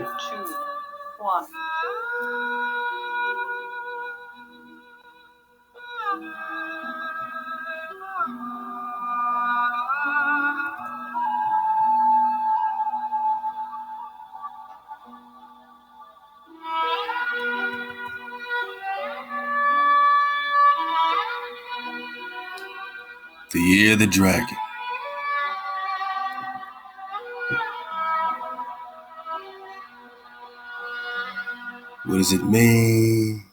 2, 1. The year of the dragon. What does it mean?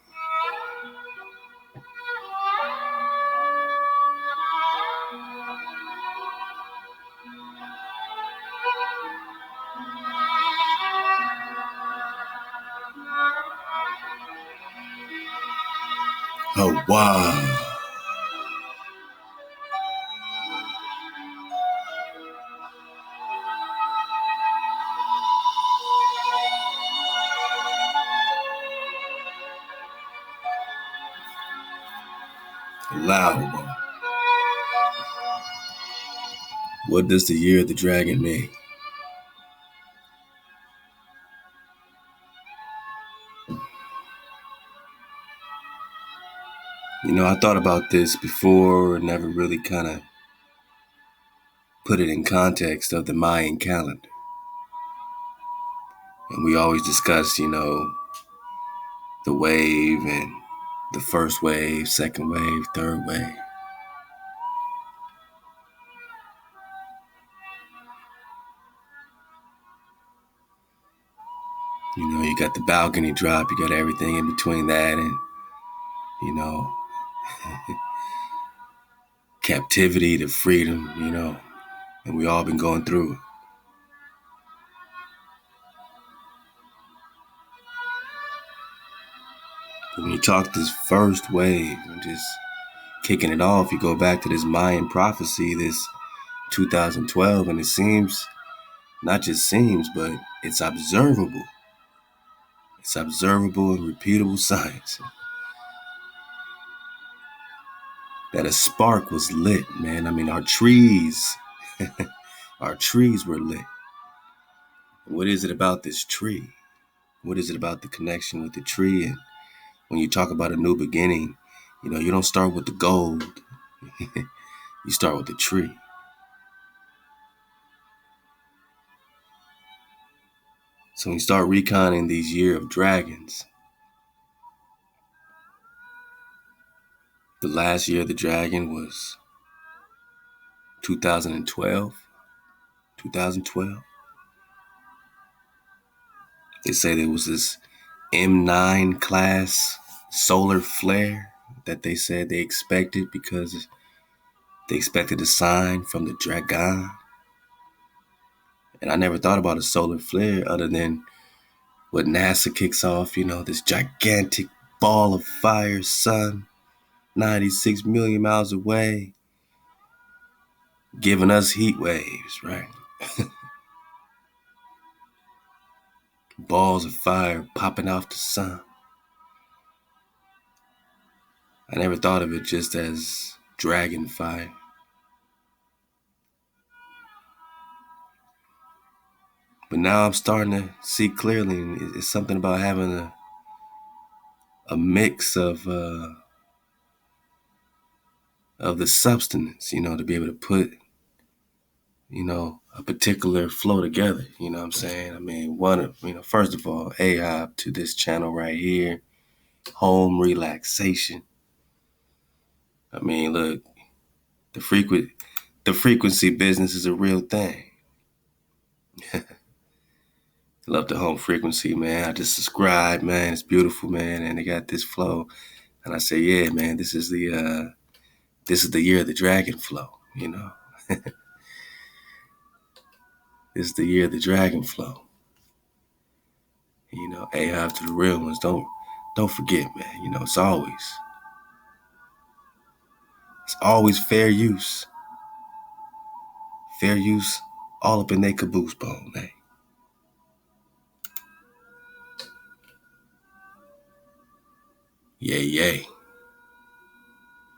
Oh, wow. Loud one. What does the year of the dragon mean? You know, I thought about this before and never really kind of put it in context of the Mayan calendar. And we always discuss, you know, the wave and the first wave, second wave, third wave. You know, you got the balcony drop, you got everything in between that and, you know, captivity to freedom, you know, and we all been going through it. But when you talk this first wave and just kicking it off, you go back to this Mayan prophecy, this 2012, and it seems, not just seems, but it's observable. It's observable and repeatable science that a spark was lit, man. I mean, our trees, our trees were lit. What is it about this tree? What is it about the connection with the tree? And when you talk about a new beginning, you know, you don't start with the gold. You start with the tree. So when you start reconning these year of dragons, the last year of the dragon was 2012. They say there was this M9 class solar flare that they said they expected because they expected a sign from the dragon. And I never thought about a solar flare other than what NASA kicks off, you know, this gigantic ball of fire sun, 96 million miles away, giving us heat waves, right? Balls of fire popping off the sun. I never thought of it just as dragon fire. But now I'm starting to see clearly, and it's something about having a mix of the substance, you know, to be able to put, you know, a particular flow together. You know what I'm saying? I mean, first of all, AHOP to this channel right here, home relaxation. I mean, look, the frequency business is a real thing. Love the home frequency, man. I just subscribe, man. It's beautiful, man, and they got this flow. And I say, yeah, man, this is the year of the dragon flow, you know. This is the year of the dragon flow. You know, AHOP to the real ones. Don't forget, man. You know, it's always fair use. Fair use all up in their caboose bone, man. Yay.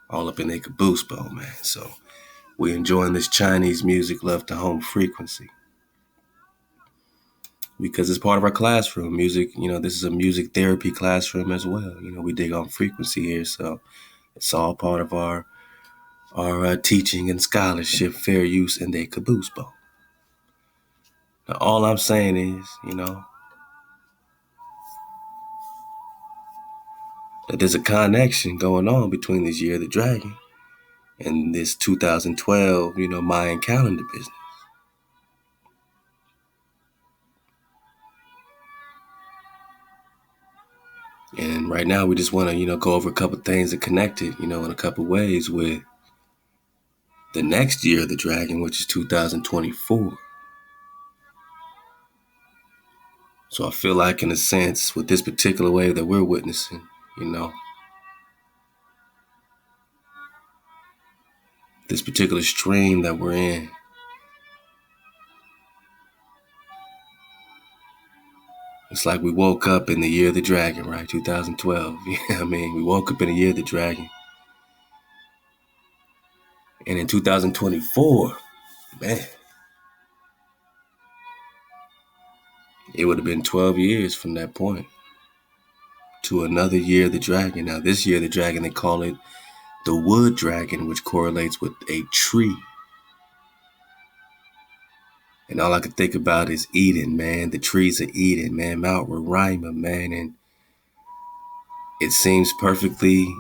All up in their caboose bone, man. So we enjoying this Chinese music, love to home frequency. because it's part of our classroom. Music, this is a music therapy classroom as well. We dig on frequency here, so it's all part of our teaching and scholarship, fair use, and a caboose bowl. Now, all I'm saying is, that there's a connection going on between this year of the dragon and this 2012, Mayan calendar business. And right now we just want to, go over a couple things that connect it, in a couple ways with the next year of the dragon, which is 2024. So I feel like, in a sense, with this particular wave that we're witnessing, this particular stream that we're in, it's like we woke up in the year of the dragon, right? 2012. We woke up in the year of the dragon. And in 2024, man, it would have been 12 years from that point to another year of the dragon. Now, this year of the dragon, they call it the wood dragon, which correlates with a tree. And all I could think about is Eden, man. The trees of Eden, man. Mount Roraima, man. And it seems perfectly,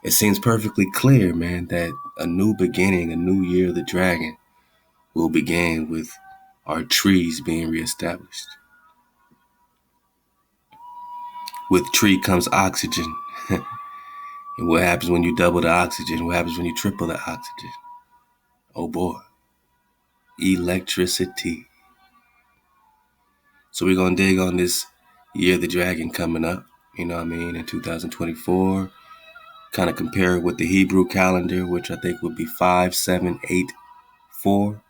it seems perfectly clear, man, that a new beginning, a new year of the dragon will begin with our trees being reestablished. With tree comes oxygen. And what happens when you double the oxygen? What happens when you triple the oxygen? Oh boy. Electricity. So we're going to dig on this year of the dragon coming up, in 2024. Kind of compare it with the Hebrew calendar, which I think would be 5784.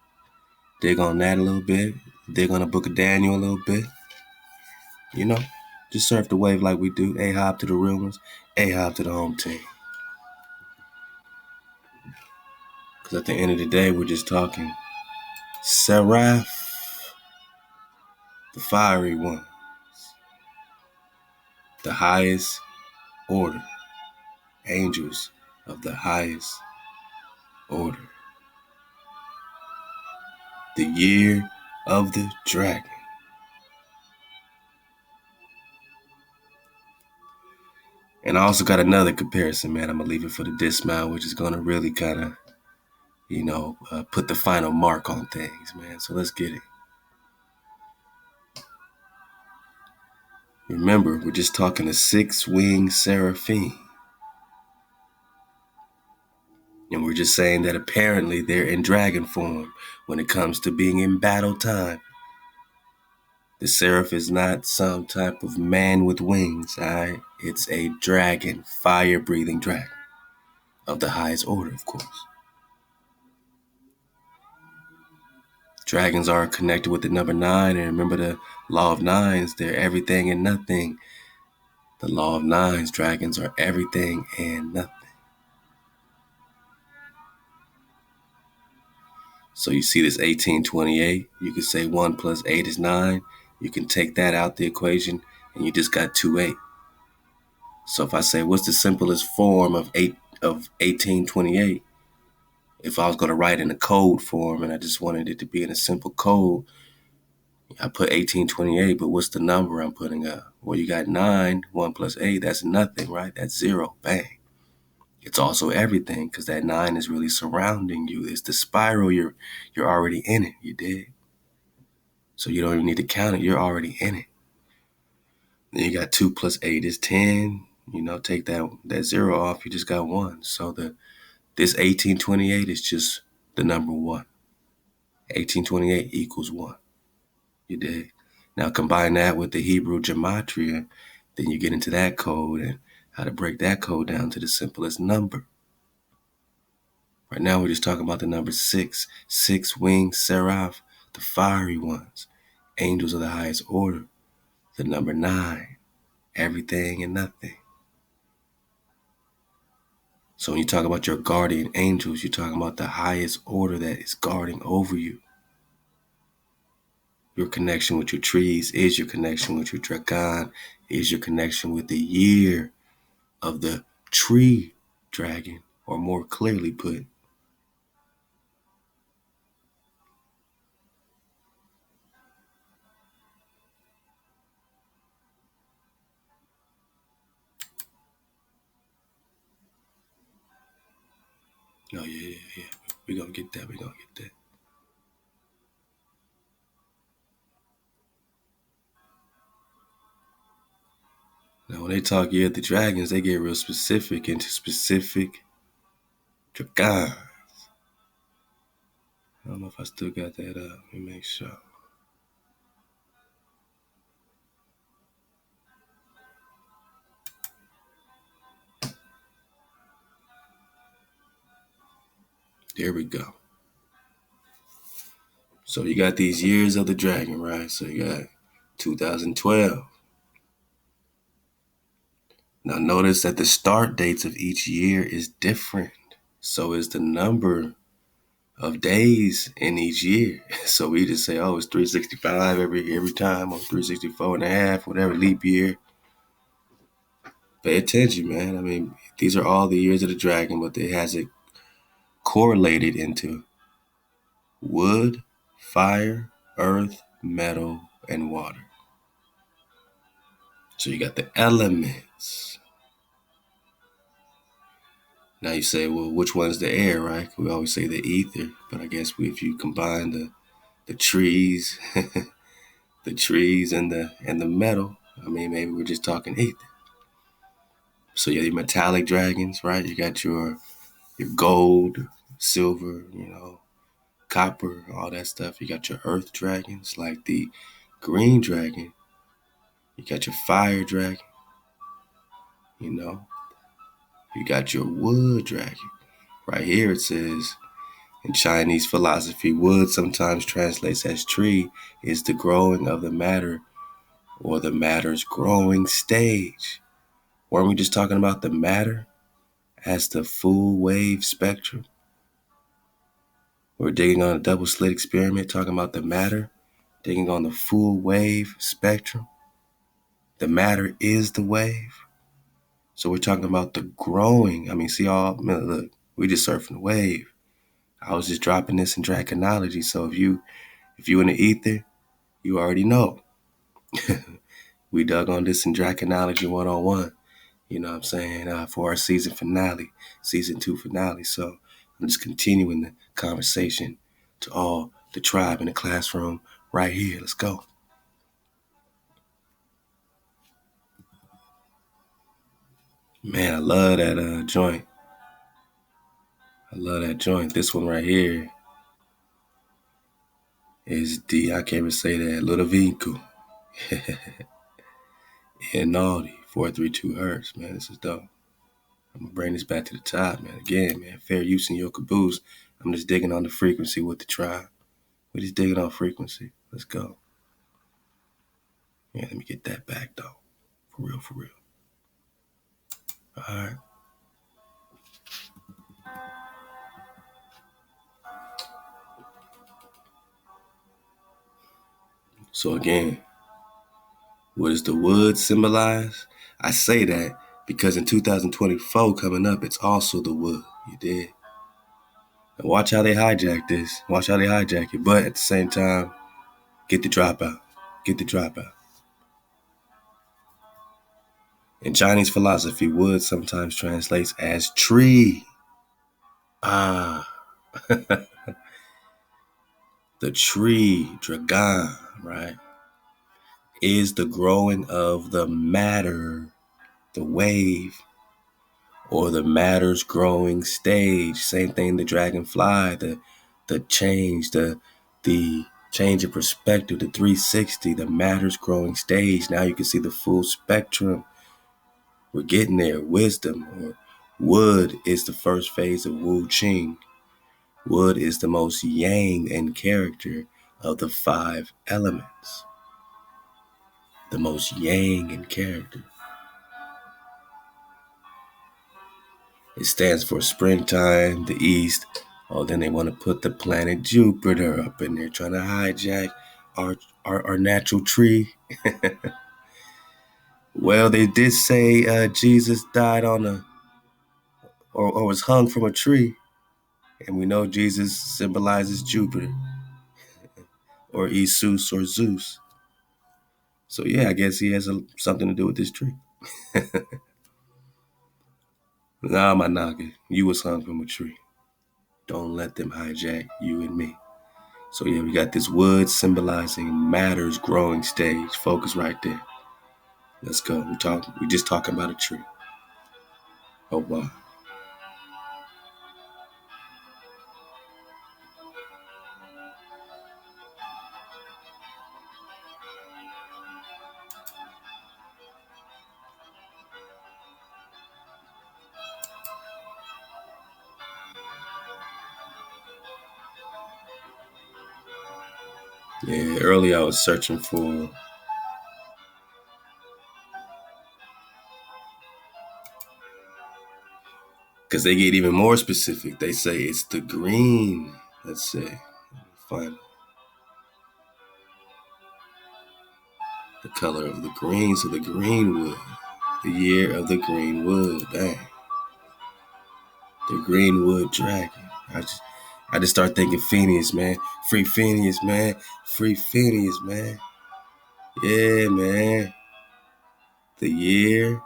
Dig on that a little bit. Dig on the Book of Daniel a little bit. Just surf the wave like we do. A-hop to the real ones. A-hop to the home team. Because at the end of the day, we're just talking Seraph, the fiery ones, the highest order, angels of the highest order. The year of the dragon. And I also got another comparison, man. I'm going to leave it for the dismount, which is going to really kind of, put the final mark on things, man. So let's get it. Remember, we're just talking the six-winged seraphim. And we're just saying that apparently they're in dragon form when it comes to being in battle time. The seraph is not some type of man with wings, all right? It's a dragon, fire-breathing dragon of the highest order, of course. Dragons are connected with the number 9, and remember the law of nines, they're everything and nothing. The law of nines, dragons are everything and nothing. So you see this 1828, you can say 1 plus 8 is 9. You can take that out the equation, and you just got 2/8. So if I say, what's the simplest form of 1828? If I was going to write in a code form and I just wanted it to be in a simple code, I put 1828, but what's the number I'm putting up? Well, you got 9, 1 plus 8, that's nothing, right? That's 0, bang. It's also everything, because that 9 is really surrounding you. It's the spiral, you're already in it, you dig? So you don't even need to count it, you're already in it. Then you got 2 plus 8 is 10. Take that 0 off, you just got 1. So this 1828 is just the number 1. 1828 equals 1. You dig? Now combine that with the Hebrew gematria, then you get into that code and how to break that code down to the simplest number. Right now we're just talking about the number 6, six-winged seraph, the fiery ones, angels of the highest order. The number 9, everything and nothing. So when you talk about your guardian angels, you're talking about the highest order that is guarding over you. Your connection with your trees is your connection with your dragon, is your connection with the year of the tree dragon, or more clearly put, oh yeah. We're gonna get that. Now when they talk year of the dragons, they get real specific into specific dragon. I don't know if I still got that up. Let me make sure. There we go. So you got these years of the dragon, right? So you got 2012. Now notice that the start dates of each year is different. So is the number of days in each year. So we just say, oh, it's 365 every time, or 364 and a half, whatever, leap year. Pay attention, man. I mean, these are all the years of the dragon, but it has it correlated into wood, fire, earth, metal, and water. So you got the elements. Now you say, well, which one's the air, right? We always say the ether, but I guess if you combine the trees, the trees and the metal, I mean, maybe we're just talking ether. So you have your metallic dragons, right? You got your gold, silver, copper, all that stuff. You got your earth dragons, like the green dragon. You got your fire dragon, you know. You got your wood dragon. Right here it says, in Chinese philosophy, wood sometimes translates as tree, is the growing of the matter or the matter's growing stage. Weren't we just talking about the matter as the full wave spectrum? We're digging on a double slit experiment, talking about the matter, digging on the full wave spectrum. The matter is the wave. So we're talking about the growing. I mean, see look, we just surfing the wave. I was just dropping this in draconology. So if you in the ether, you already know. We dug on this in draconology 101. You know what I'm saying? For our season 2 finale. So I'm just continuing the conversation to all the tribe in the classroom right here. Let's go. Man, I love that joint. I love that joint. This one right here is I can't even say that, Ludovico. And naughty, 432 hertz, man. This is dope. I'm gonna bring this back to the top, man. Again, man, fair use in your caboose. I'm just digging on the frequency with the tribe. We're just digging on frequency. Let's go. Yeah, let me get that back though. For real. All right. So again, what does the wood symbolize? I say that because in 2024 coming up, it's also the wood. You did. And watch how they hijack this. Watch how they hijack it. But at the same time, get the dropout. Get the dropout. In Chinese philosophy, wood sometimes translates as tree. Ah, the tree, dragon, right, is the growing of the matter, the wave, or the matter's growing stage. Same thing, the dragonfly, the change, the change of perspective, the 360, the matter's growing stage. Now you can see the full spectrum. We're getting there. Wisdom, or wood, is the first phase of Wu Qing. Wood is the most yang in character of the 5 elements. The most yang in character. It stands for springtime, the east. Oh, then they want to put the planet Jupiter up in there, trying to hijack our natural tree. Well, they did say Jesus died on or was hung from a tree, and we know Jesus symbolizes Jupiter or Isus or Zeus. So yeah, I guess he has something to do with this tree. Nah, my nigga, you was hung from a tree. Don't let them hijack you and me. So yeah, we got this wood symbolizing matter's growing stage. Focus right there. Let's go. We just talking about a tree. Oh wow. Yeah, earlier I was searching for, because they get even more specific. They say it's the green. Let's see. Find the color of the green. So the green wood. The year of the green wood. Bang. The greenwood dragon. I just start thinking Phineus, man. Free Phineus, man. Free Phineus, man. Yeah, man. The year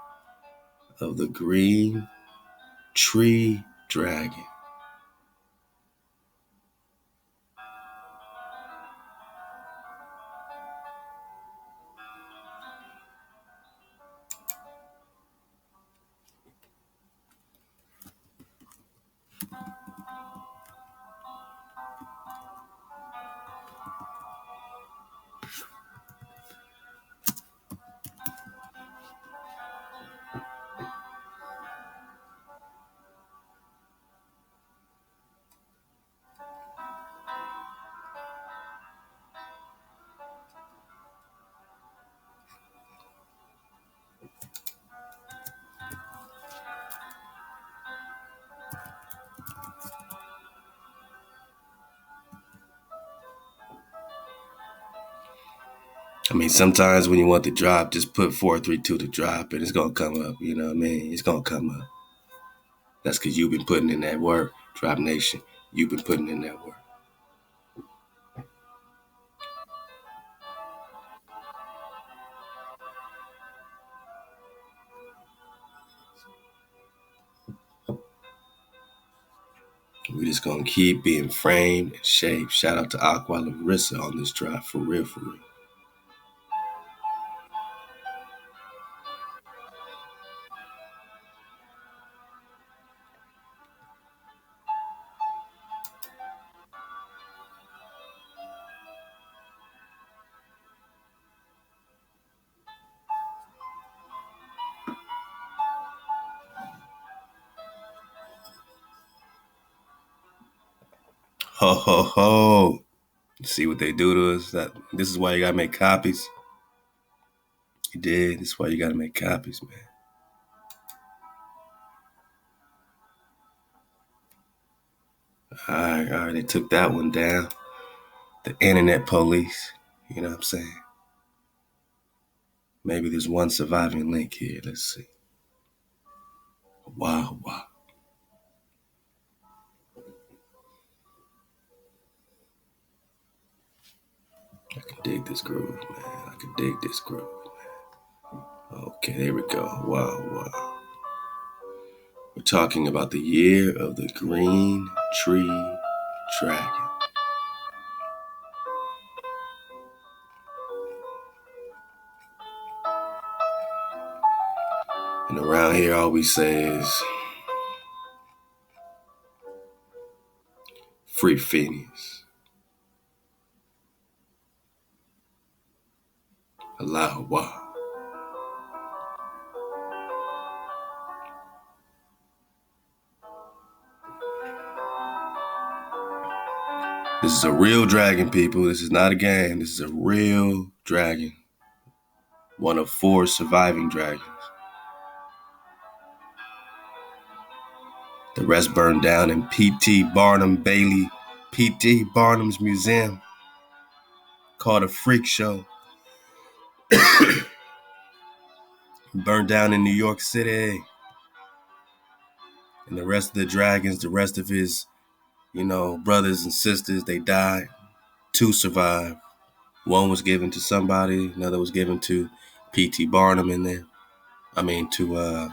of the green tree dragon. I mean, sometimes when you want the drop, just put 432 to drop and it's going to come up. You know what I mean? It's going to come up. That's because you've been putting in that work, Drop Nation. You've been putting in that work. We just going to keep being framed and shaped. Shout out to Ahchwa Larissa on this drop. For real, for real. Ho, ho, ho. See what they do to us? This is why you got to make copies. You did. This is why you got to make copies, man. All right. They took that one down. The internet police. You know what I'm saying? Maybe there's one surviving link here. Let's see. Wow. I can dig this groove, man. I can dig this groove. Okay, there we go. Wow. We're talking about the year of the green tree dragon. And around here, all we say is free Phineus. Ahchwa. This is a real dragon, people. This is not a game. This is a real dragon. One of 4 surviving dragons. The rest burned down in P.T. Barnum's Museum, called a freak show. Burned down in New York City. And the rest of the dragons, the rest of his, brothers and sisters, they died. 2 survived. One was given to somebody, another was given to P.T. Barnum in there. To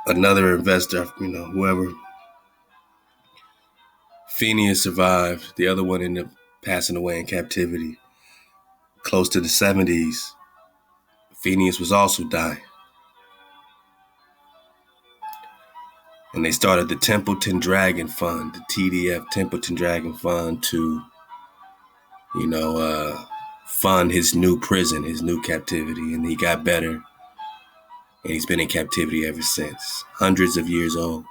another investor, whoever. Phineus survived. The other one ended up passing away in captivity. Close to the 70s, Phineus was also dying. And they started the Templeton Dragon Fund, the TDF Templeton Dragon Fund, to, fund his new prison, his new captivity. And he got better. And he's been in captivity ever since. Hundreds of years old.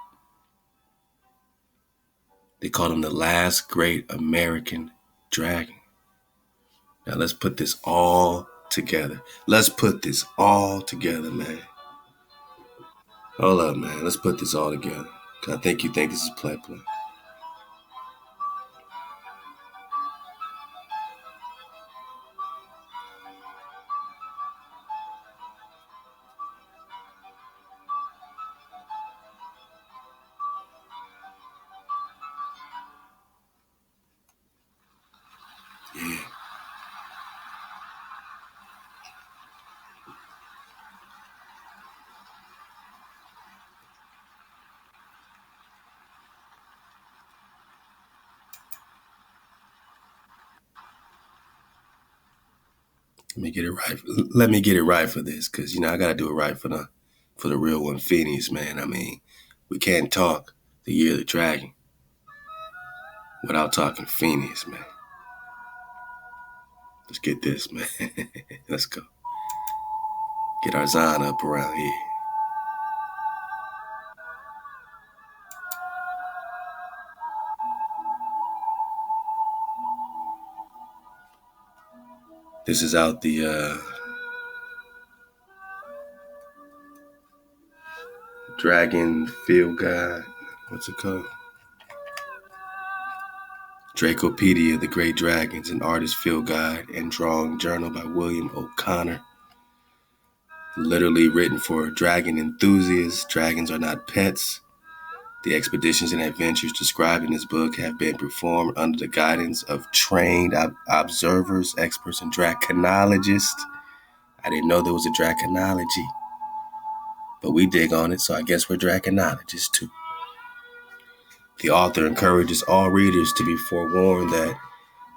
They called him the last great American dragon. Now let's put this all together. Let's put this all together, man. Hold up, man. Let's put this all together. I think you think this is play. Yeah. Let me get it right. Let me get it right for this, because I gotta do it right for the real one, Phineas, man. We can't talk the Year of the Dragon without talking Phineas, man. Let's get this, man. Let's go. Get our Zion up around here. This is out the Dragon Field Guide. What's it called? Dracopedia, The Great Dragons, an Artist Field Guide and Drawing Journal by William O'Connor. Literally written for dragon enthusiasts. Dragons are not pets. The expeditions and adventures described in this book have been performed under the guidance of trained observers, experts, and draconologists. I didn't know there was a draconology, but we dig on it, so I guess we're draconologists too. The author encourages all readers to be forewarned that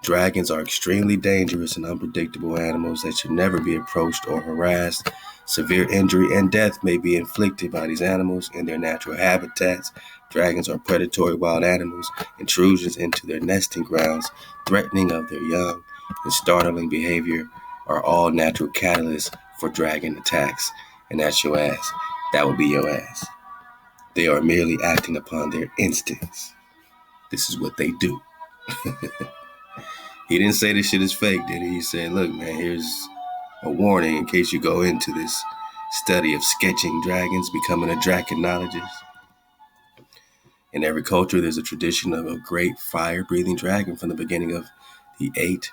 dragons are extremely dangerous and unpredictable animals that should never be approached or harassed. Severe injury and death may be inflicted by these animals in their natural habitats. Dragons are predatory wild animals. Intrusions into their nesting grounds, threatening of their young, and startling behavior are all natural catalysts for dragon attacks. And that's your ass. That would be your ass. They are merely acting upon their instincts. This is what they do. He didn't say this shit is fake, did he? He said, look, man, here's a warning in case you go into this study of sketching dragons, becoming a draconologist. In every culture, there's a tradition of a great fire-breathing dragon. From the beginning of the 8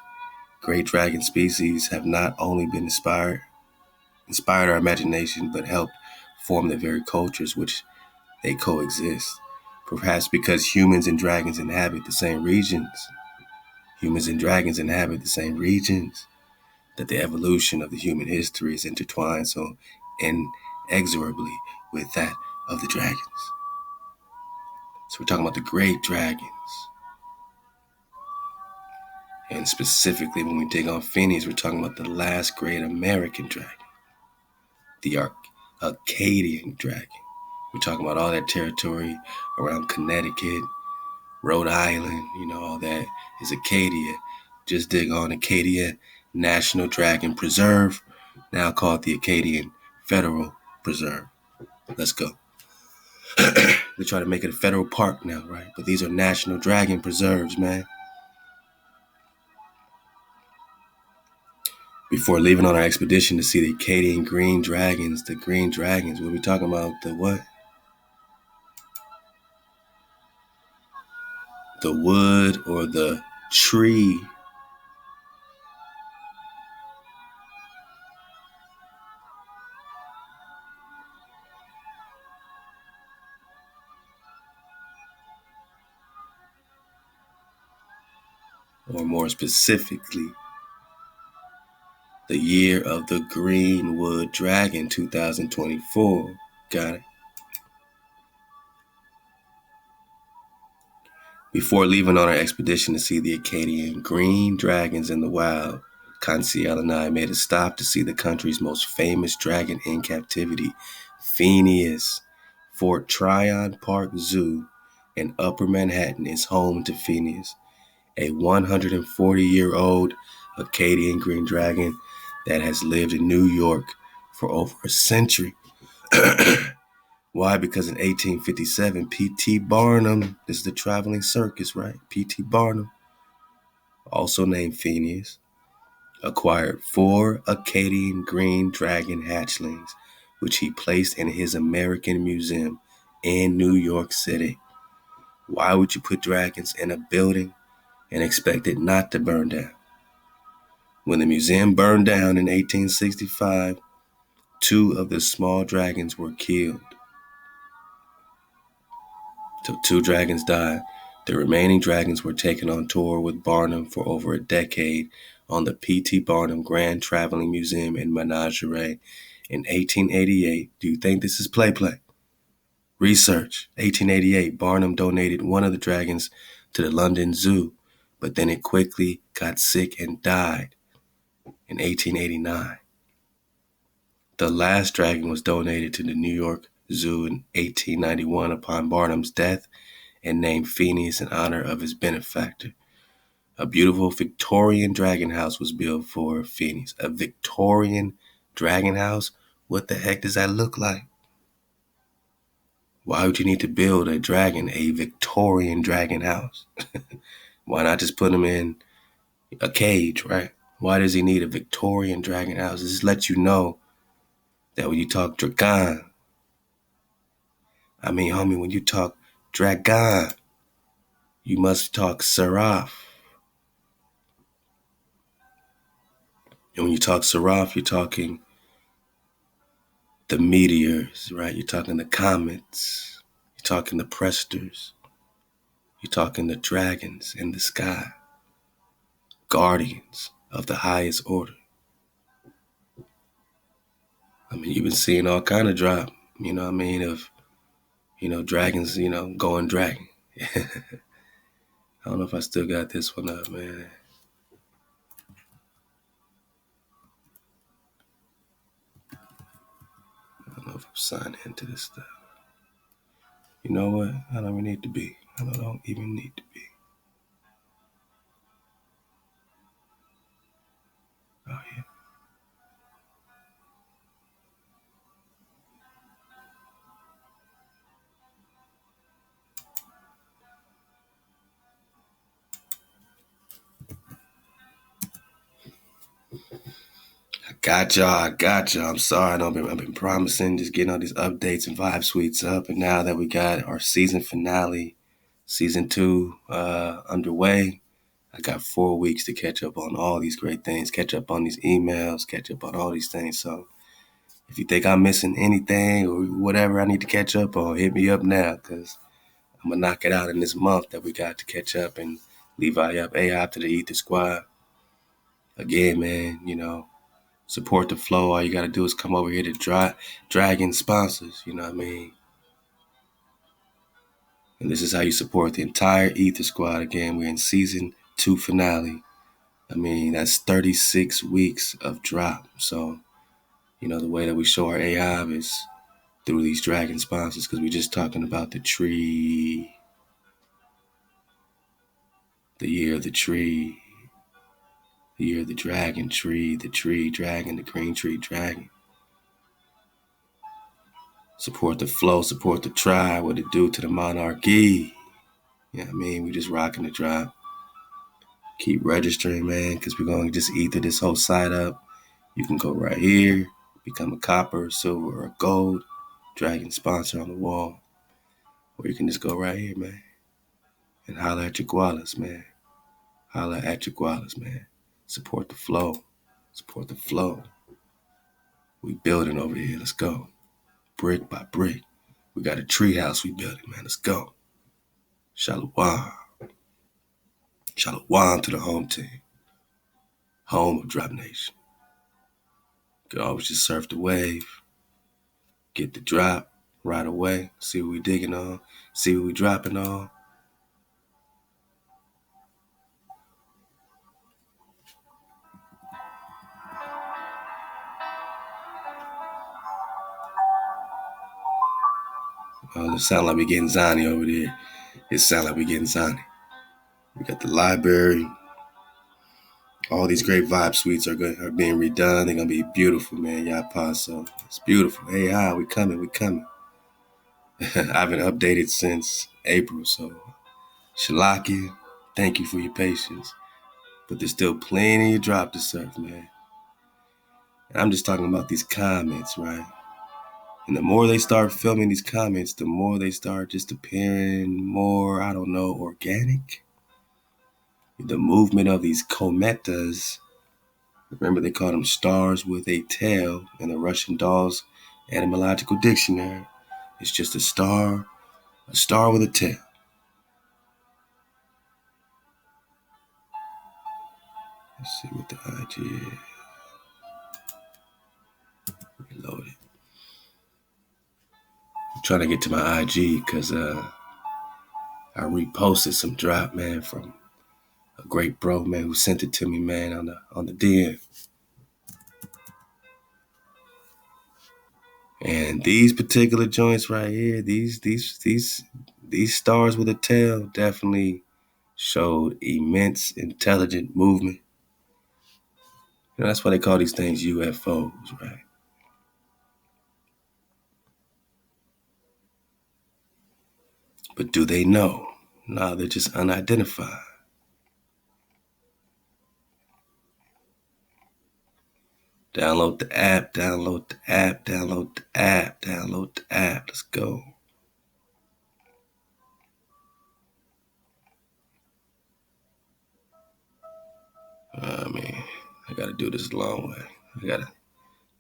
great dragon species have not only been inspired our imagination, but helped form the very cultures which they coexist. Perhaps because humans and dragons inhabit the same regions. Humans and dragons inhabit the same regions. That the evolution of the human history is intertwined so inexorably with that of the dragons. So we're talking about the great dragons. And specifically when we dig on Phineas, we're talking about the last great American dragon. The Acadian dragon. We're talking about all that territory around Connecticut, Rhode Island, all that is Acadia. Just dig on Acadia National Dragon Preserve, now called the Acadian Federal Preserve. Let's go. They try to make it a federal park now, right? But these are national dragon preserves, man. Before leaving on our expedition to see the Acadian green dragons, we'll be talking about the what? The wood or the tree or more specifically, the year of the Greenwood Dragon 2024. Got it? Before leaving on our expedition to see the Acadian green dragons in the wild, Conseil and I made a stop to see the country's most famous dragon in captivity, Phineus. Fort Tryon Park Zoo in Upper Manhattan is home to Phineus, a 140-year-old Acadian green dragon that has lived in New York for over a century. Why? Because in 1857, P.T. Barnum, this is the traveling circus, right? P.T. Barnum, also named Phineus, acquired 4 Acadian green dragon hatchlings, which he placed in his Ame'rican Museum in New York City. Why would you put dragons in a building and expect it not to burn down? When the museum burned down in 1865, 2 of the small dragons were killed. So 2 dragons died. The remaining dragons were taken on tour with Barnum for over a decade on the P.T. Barnum Grand Traveling Museum in Menasseh. In 1888, do you think this is play? Research. 1888, Barnum donated one of the dragons to the London Zoo, but then it quickly got sick and died in 1889. The last dragon was donated to the New York Zoo in 1891 upon Barnum's death and named Phineus in honor of his benefactor. A beautiful Victorian dragon house was built for Phineus. A Victorian dragon house? What the heck does that look like? Why would you need to build a Victorian dragon house? Why not just put him in a cage, right? Why does he need a Victorian dragon house? This lets you know that when you talk dragon, homie, when you talk dragon, you must talk seraph. And when you talk seraph, you're talking the meteors, right? You're talking the comets. You're talking the prestors. You're talking the dragons in the sky. Guardians of the highest order. You've been seeing all kind of drop, of, dragons, going dragon. I don't know if I still got this one up, man. I don't know if I'm signed into this stuff. You know what? I don't even need to be. I don't even need to be. Oh, yeah. I got y'all. I'm sorry. I've been promising, just getting all these updates and vibe suites up. And now that we got our season finale, season 2 underway, I got 4 weeks to catch up on all these great things, catch up on these emails, catch up on all these things. So if you think I'm missing anything or whatever I need to catch up on, hit me up now, because I'm going to knock it out in this month that we got to catch up and Levi up, Ahab to the Ether Squad. Again, man, support the flow. All you got to do is come over here to Dragon sponsors, you know what I mean? And this is how you support the entire Ether Squad. Again, we're in season 2 finale. That's 36 weeks of drop. So, the way that we show our Ahab is through these Dragon sponsors, because we're just talking about the tree, the year of the tree, the year of the dragon tree, the tree dragon, the green tree dragon. Support the flow, support the tribe, what it do to the monarchy. You know what I mean? We just rocking the drop. Keep registering, man, because we're going to just ether this whole site up. You can go right here, become a copper, silver, or gold dragon sponsor on the wall. Or you can just go right here, man, and holler at your koalas, man. Holler at your koalas, man. Support the flow. Support the flow. We building over here. Let's go. Brick by brick. We got a tree house we building, man. Let's go. Shalom. Shalom to the home team. Home of Drop Nation. Could always just surf the wave. Get the drop right away. See what we digging on. See what we dropping on. Oh, it sound like we getting Zani over there. It sound like we getting Zani. We got the library. All these great vibe suites are being redone. They're gonna be beautiful, man. Y'all pause, so it's beautiful. Hey, hi, we coming. I haven't updated since April, so Shalaki, thank you for your patience. But there's still plenty of drop to surf, man. And I'm just talking about these comments, right? And the more they start filming these comments, the more they start just appearing more, I don't know, organic. The movement of these kometas, remember they call them stars with a tail in the Russian doll's etymological dictionary. It's just a star with a tail. Let's see what the IG is. Reload it. I'm trying to get to my IG because I reposted some drop, man, from a great bro, man, who sent it to me, man, on the DM. And these particular joints right here, these stars with a tail definitely showed immense intelligent movement. You know, that's why they call these things UFOs, right? But do they know? No, they're just unidentified. Download the app, download the app, download the app, download the app. Let's go. I mean, I gotta do this the long way.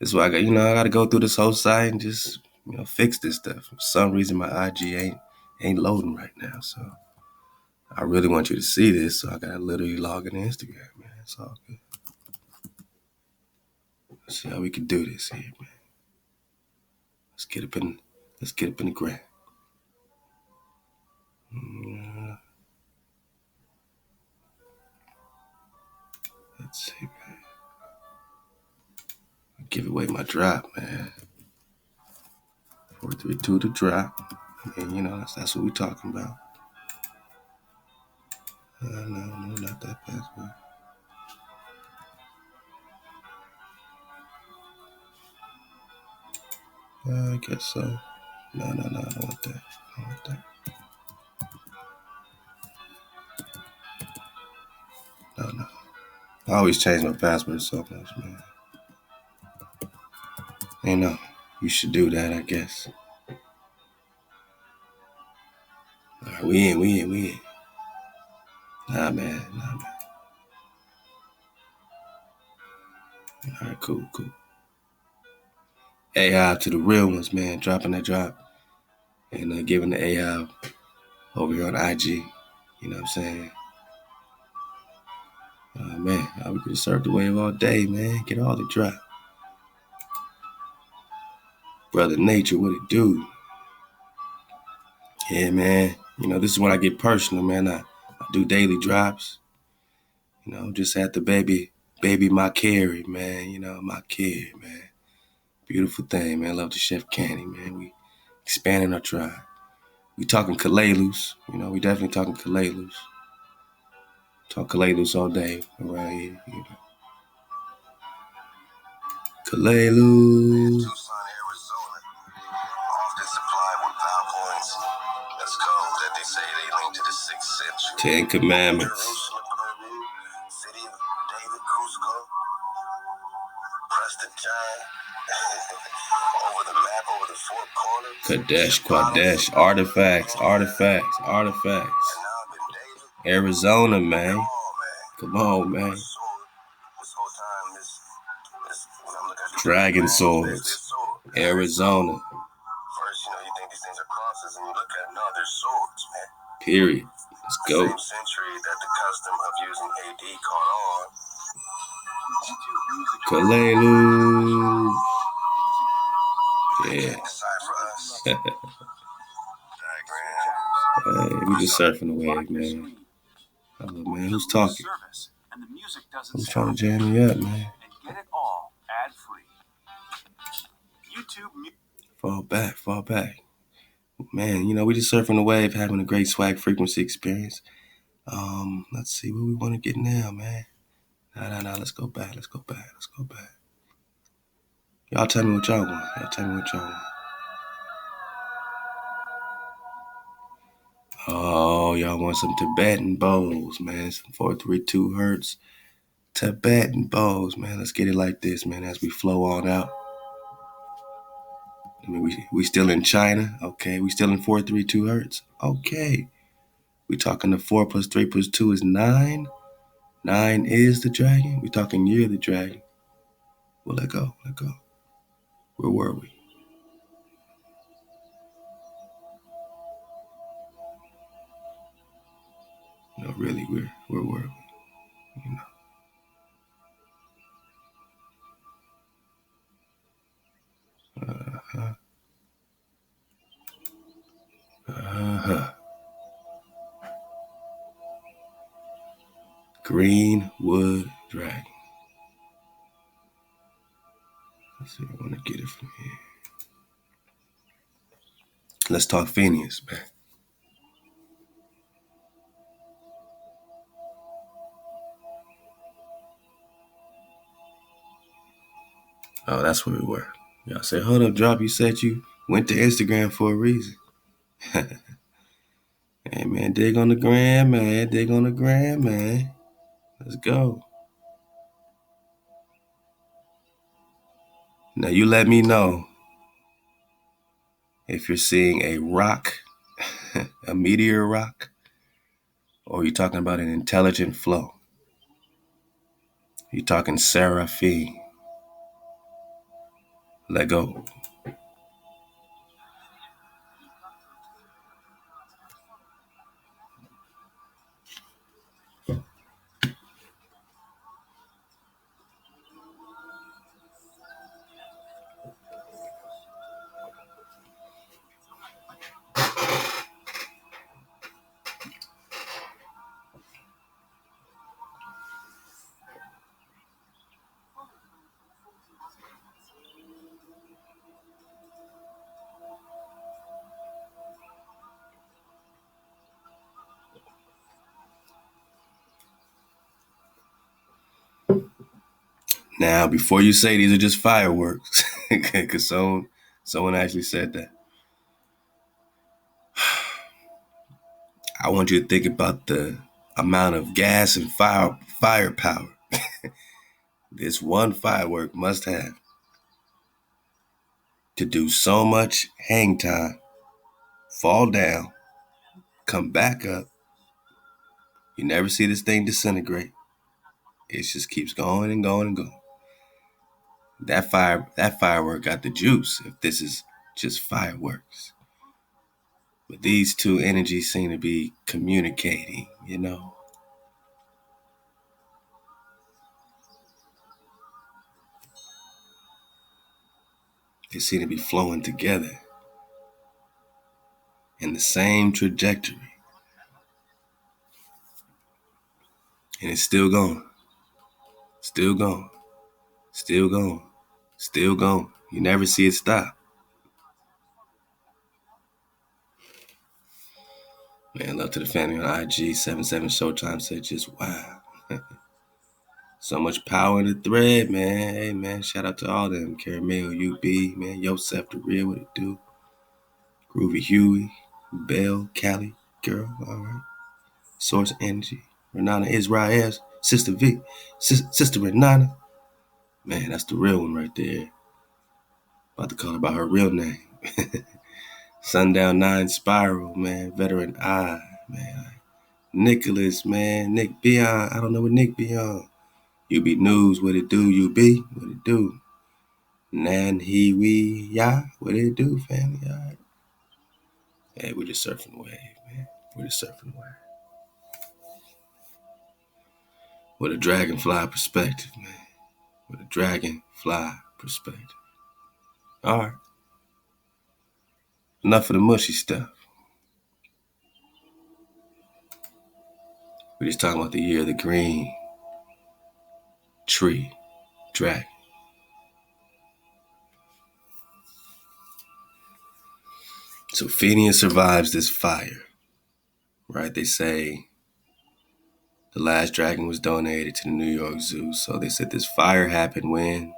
This is why I gotta go through this whole site and just, fix this stuff. For some reason my IG ain't loading right now, so I really want you to see this, so I gotta literally log into Instagram, man. It's all good. Let's see how we can do this here, man. Let's get up in the gram. Let's see, man. Give away my drop, man. 432 to drop. I mean, that's what we talking about. No, not that password. I guess so. No, I don't want that. No. I always change my password so much, man. You should do that, I guess. All right, we in. Nah, man. All right, cool. AI to the real ones, man. Dropping that drop. And giving the AI over here on IG. You know what I'm saying? Man, we could have surfed the wave all day, man. Get all the drop. Brother Nature, what it do? Yeah, man. This is when I get personal, man. I do daily drops. Just had the baby my carry, man. My kid, man. Beautiful thing, man. Love the Chef Candy, man. We expanding our tribe. We talking Kalelus. We definitely talking Kalelus. Talk Kalelus all day around here, Kalelus. Ten Commandments. City of David, Cuzco. Preston Giant. Over the map, over the four corners. Kadesh, Quadesh, artifacts. Arizona, man. Come on, man. Dragon swords. Arizona. First, you think these things are crosses, and you look at, no, they're swords, man. Period. Let's the go. same century that the custom of using AD caught on. Kalelu. They Yeah. can't decipher us. Diagram. Hey, we just surfing the wave, man. Oh, man, who's talking? Who's trying to jam me up, man? Fall back, fall back. Man, you know, we just surfing the wave, having a great swag frequency experience. Let's see where we want to get now, man. Nah, let's go back. Y'all tell me what y'all want. Oh, y'all want some Tibetan bows, man. Some 432 hertz Tibetan bows, man. Let's get it like this, man, as we flow on out. I mean, we still in China, okay. We still in 432 hertz, okay. We talking the 4 plus 3 plus 2 is 9. 9 is the dragon. We talking year of the dragon. Well, let go. Where were we? No, really, where were we? You know. Greenwood dragon. Let's see, I want to get it from here. Let's talk Phineus, man. Oh, that's where we were. Y'all say, hold up, drop. You said you went to Instagram for a reason. Hey, man, dig on the gram, man. Let's go. Now, you let me know if you're seeing a rock, a meteor rock, or you're talking about an intelligent flow. You're talking seraphim. Let go. Now, before you say these are just fireworks, because someone actually said that, I want you to think about the amount of gas and firepower this one firework must have to do so much hang time, fall down, come back up. You never see this thing disintegrate. It just keeps going and going and going. That firework got the juice if this is just fireworks. But these two energies seem to be communicating, you know. They seem to be flowing together in the same trajectory. And it's still going, still going, still going, still going. You never see it stop. Man, love to the family on IG. 77 Showtime said just wow. So much power in the thread, man. Hey, man, shout out to all them. Caramel, UB, man. Yosef, the real, what it do? Groovy Huey, Bell, Cali, girl, all right. Source Energy, Renana Israel, Sister V, Sister Renana. Man, that's the real one right there. About to call her by her real name. Sundown 9 Spiral, man. Veteran I, man. Nicholas, man. Nick Beyond. I don't know what Nick Beyond. UB News, what it do? UB, what it do? Nan he we ya, what it do, family? All right. Hey, we're just surfing the wave, man. We're just surfing the wave. With a dragonfly perspective, man. With a dragonfly perspective. All right. Enough of the mushy stuff. We're just talking about the year of the green tree dragon. So Phineus survives this fire, right? They say the last dragon was donated to the New York Zoo. So they said this fire happened when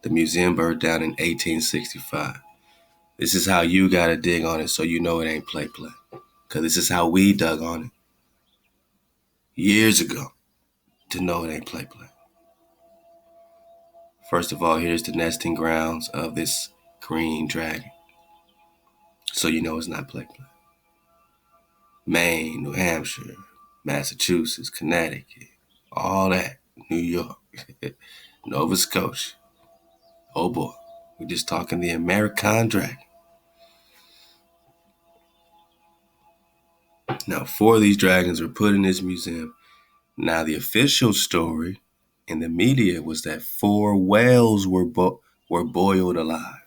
the museum burned down in 1865. This is how you got to dig on it so you know it ain't play. Because this is how we dug on it years ago to know it ain't play. First of all, here's the nesting grounds of this green dragon. So you know it's not play. Maine, New Hampshire, Massachusetts, Connecticut, all that, New York, Nova Scotia. Oh boy, we're just talking the AmeriKhan dragon. Now, 4 of these dragons were put in this museum. Now, the official story in the media was that 4 whales were boiled alive.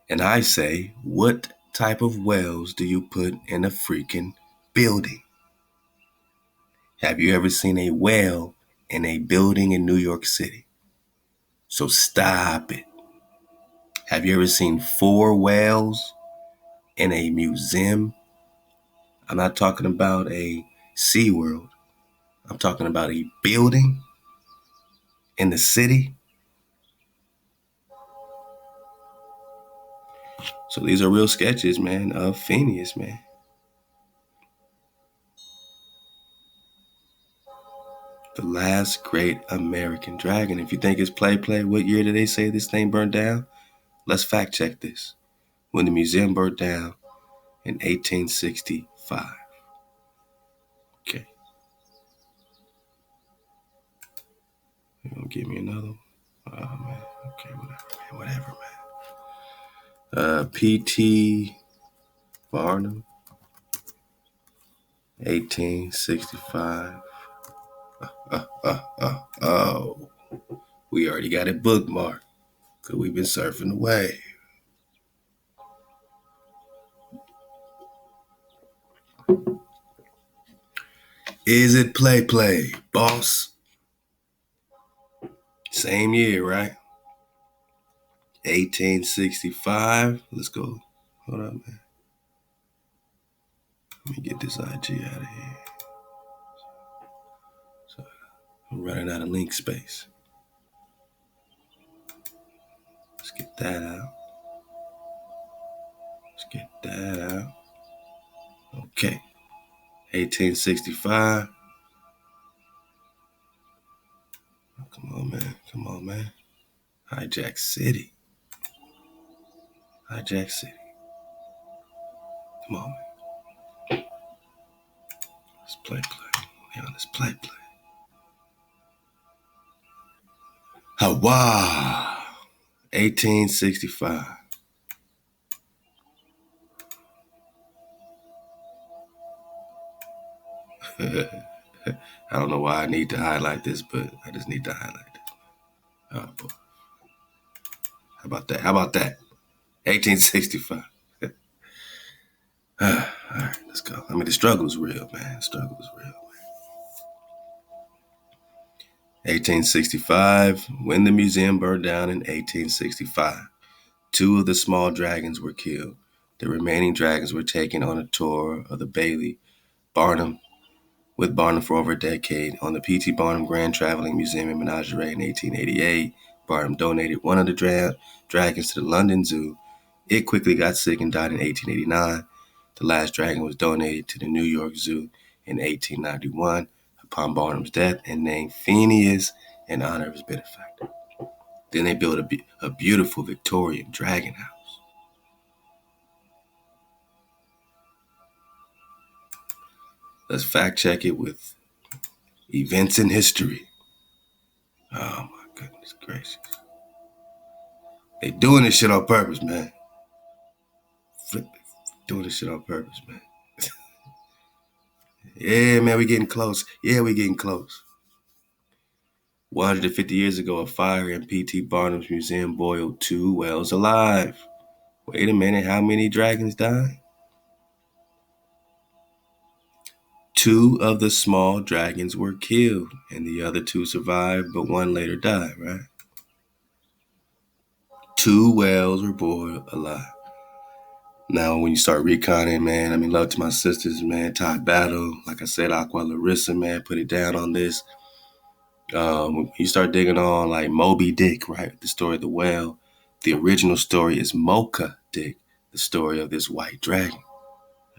And I say, what type of whales do you put in a freaking building? Have you ever seen a whale in a building in New York City? So stop it. Have you ever seen 4 whales in a museum? I'm not talking about a SeaWorld. I'm talking about a building in the city. So these are real sketches, man, of Phineus, man. The last great American dragon. If you think it's play, what year did they say this thing burned down? Let's fact check this. When the museum burned down in 1865. Okay. You gonna give me another one? Oh, man. Okay, whatever, man. P.T. Barnum, 1865. Oh. We already got it bookmarked because we've been surfing the wave. Is it play, boss? Same year, right? 1865. Let's go. Hold up, man. Let me get this IG out of here. So I'm running out of link space. Let's get that out. Okay. 1865. Oh, come on, man. Hijack City. Come on, man. Let's play. Let's play. Ahchwa. 1865. I don't know why I need to highlight this, but I just need to highlight it. Oh, boy. How about that? 1865. All right, let's go. I mean, the struggle is real, man. 1865, when the museum burned down in 1865, 2 of the small dragons were killed. The remaining dragons were taken on a tour of the Bailey with Barnum for over a decade. On the P.T. Barnum Grand Traveling Museum and Menagerie in 1888, Barnum donated 1 of the dragons to the London Zoo. It quickly got sick and died in 1889. The last dragon was donated to the New York Zoo in 1891 upon Barnum's death and named Phineus in honor of his benefactor. Then they built a beautiful Victorian dragon house. Let's fact check it with events in history. Oh my goodness gracious. They doing this shit on purpose, man. Doing this shit on purpose, man. Yeah, man, we getting close. Yeah, we getting close. 150 years ago, a fire in P.T. Barnum's museum boiled 2 whales alive. Wait a minute, how many dragons died? 2 of the small dragons were killed, and the other 2 survived, but 1 later died, right? 2 whales were boiled alive. Now, when you start reconning, man, I mean, love to my sisters, man, Todd Battle, like I said, Ahchwa Larissa, man, put it down on this. When you start digging on, like, Moby Dick, right, the story of the whale, the original story is Mocha Dick, the story of this white dragon.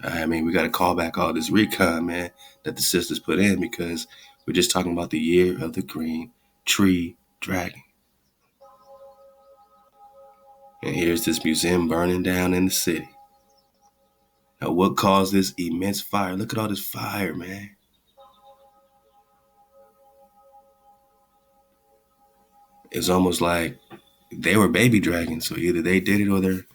I mean, we got to call back all this recon, man, that the sisters put in, because we're just talking about the year of the green tree dragon. And here's this museum burning down in the city. Now, what caused this immense fire? Look at all this fire, man. It's almost like they were baby dragons. So either they did it or their,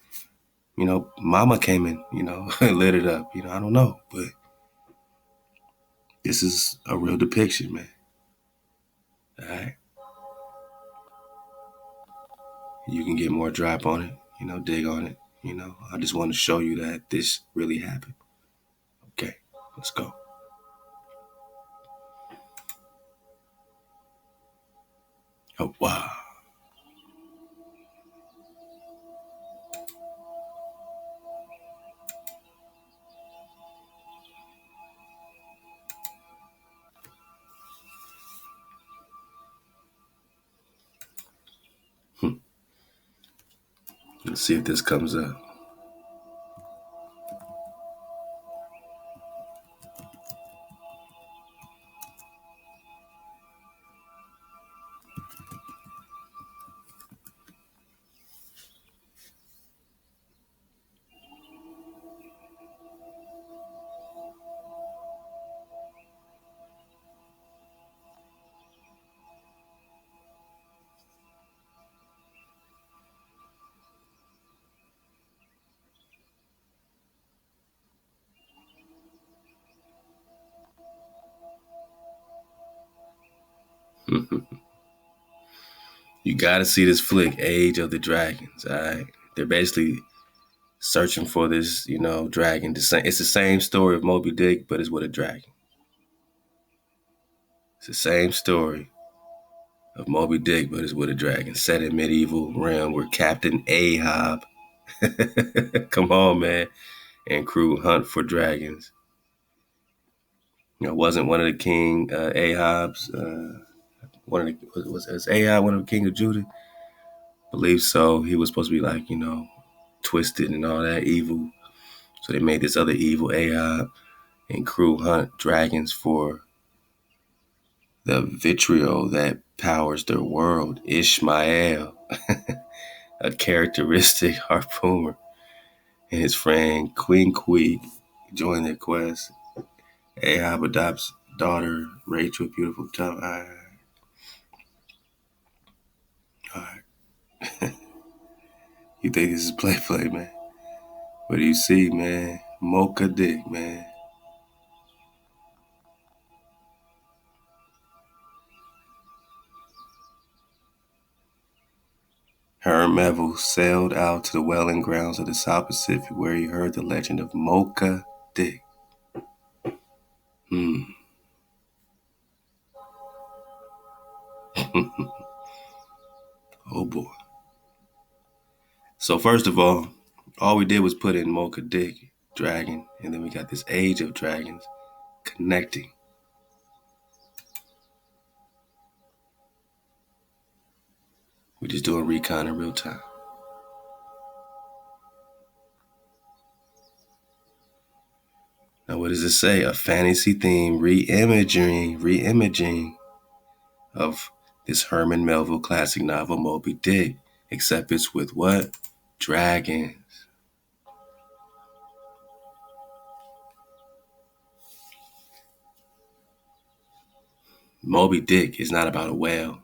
mama came in, and lit it up. I don't know. But this is a real depiction, man. All right. You can get more drop on it, dig on it. I just want to show you that this really happened. Okay, let's go. Oh, wow. Let's see if this comes up. You got to see this flick, Age of the Dragons. All right. They're basically searching for this, dragon. It's the same story of Moby Dick, but it's with a dragon. It's the same story of Moby Dick, but it's with a dragon. Set in medieval realm where Captain Ahab, come on, man, and crew hunt for dragons. Wasn't one of the king Ahab's was Ahab one of the king of Judah? Believe so. He was supposed to be like, twisted and all that evil. So they made this other evil Ahab and crew hunt dragons for the vitriol that powers their world. Ishmael, a characteristic harpooner, and his friend Queen Queeg join their quest. Ahab adopts daughter Rachel, beautiful time. All right. You think this is play, man? What do you see, man? Mocha Dick, man. Mevel sailed out to the whaling grounds of the South Pacific, where he heard the legend of Mocha Dick. Oh boy. So first of all we did was put in Mocha Dick, dragon, and then we got this Age of Dragons connecting. We're just doing recon in real time. Now, what does it say? A fantasy theme re-imaging of this Herman Melville classic novel, Moby Dick, except it's with what? Dragons. Moby Dick is not about a whale.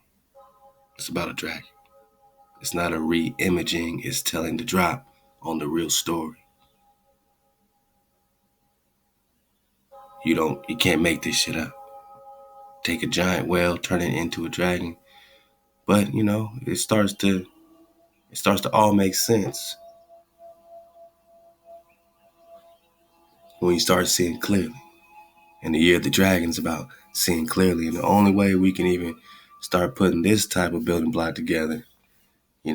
It's about a dragon. It's not a re-imaging. It's telling the drop on the real story. You can't make this shit up. Take a giant whale, turn it into a dragon. But, it starts to all make sense when you start seeing clearly. And the year of the dragon's about seeing clearly. And the only way we can even start putting this type of building block together,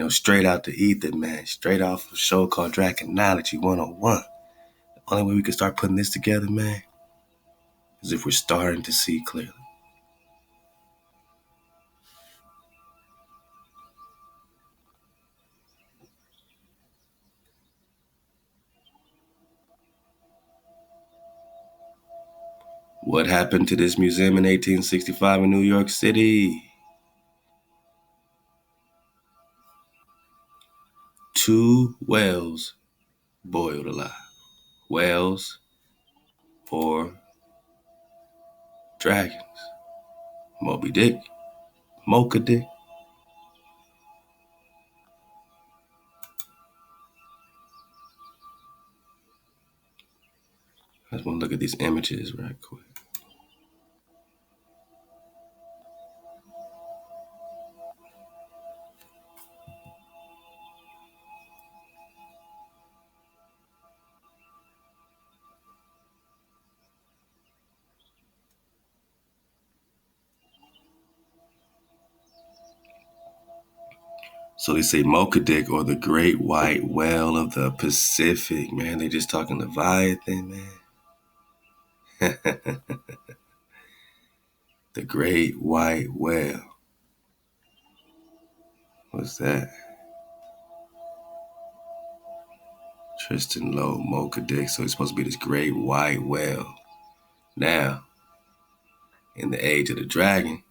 straight out the ether, man, straight off a show called Draconology 101. The only way we can start putting this together, man, is if we're starting to see clearly. What happened to this museum in 1865 in New York City? 2 whales boiled alive. Whales or dragons. Moby Dick, Mocha Dick. I just want to look at these images right quick. So they say Mocha Dick, or the great white whale of the Pacific. Man, they just talking Leviathan, man. The great white whale. What's that? Tristan Lowe, Mocha Dick. So it's supposed to be this great white whale. Now, in the age of the dragon,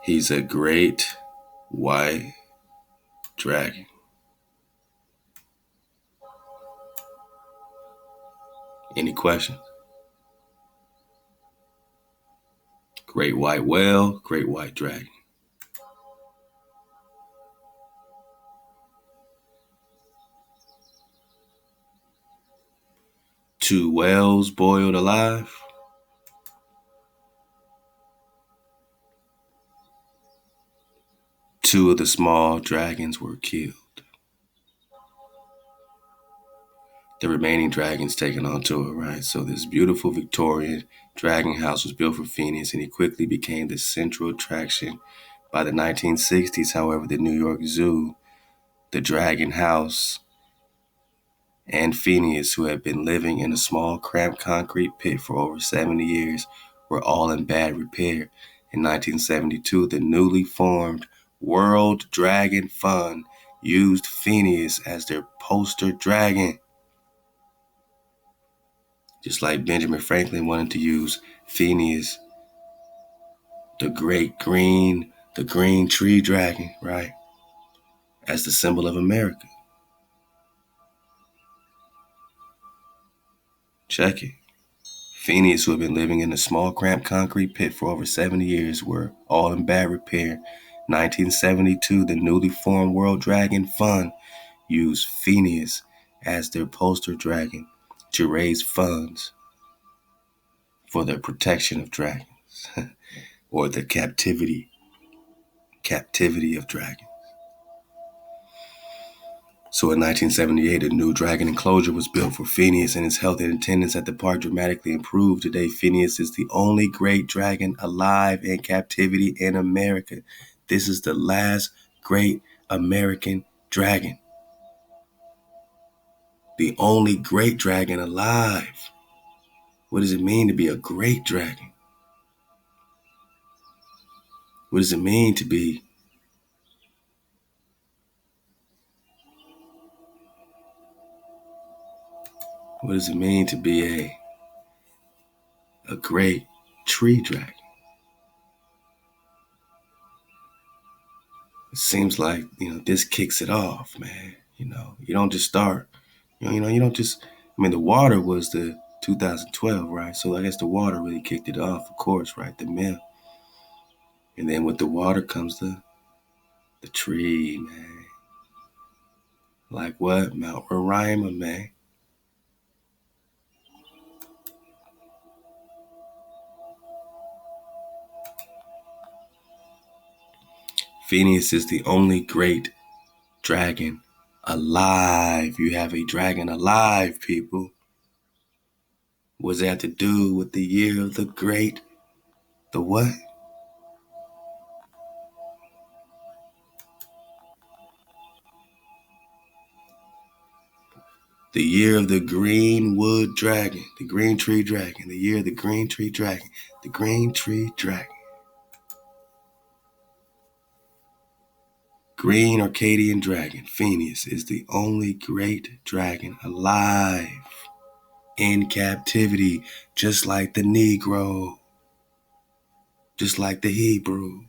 he's a great white dragon. Any questions? Great white whale, great white dragon. Two whales boiled alive. Two of the small dragons were killed. The remaining dragons taken on tour, right? So this beautiful Victorian dragon house was built for Phineus, and he quickly became the central attraction. By the 1960s, however, the New York Zoo, the dragon house, and Phineus, who had been living in a small, cramped concrete pit for over 70 years, were all in bad repair. In 1972, the newly formed World Dragon Fund used Phineus as their poster dragon. Just like Benjamin Franklin wanted to use Phineus, the green tree dragon, right, as the symbol of America. Check it. Phineus, who had been living in a small, cramped concrete pit for over 70 years, were all in bad repair. 1972, the newly formed World Dragon Fund used Phineus as their poster dragon to raise funds for the protection of dragons, or the captivity of dragons. So in 1978, a new dragon enclosure was built for Phineus, and his health and attendance at the park dramatically improved. Today, Phineus is the only great dragon alive in captivity in America. This is the last great American dragon. The only great dragon alive. What does it mean to be a great dragon? What does it mean to be a great tree dragon? it seems like, this kicks it off, man. You don't just start, you don't just, the water was the 2012, right? So I guess the water really kicked it off, of course, right? The mill. And then with the water comes the tree, man. Like what? Mount Roraima, man. Phineus is the only great dragon alive. You have a dragon alive, people. What does that have to do with the year of the great, the what? The year of the green wood dragon, the green tree dragon, the year of the green tree dragon, the green tree dragon. Green Arcadian dragon, Phineus, is the only great dragon alive in captivity, just like the Negro, just like the Hebrew.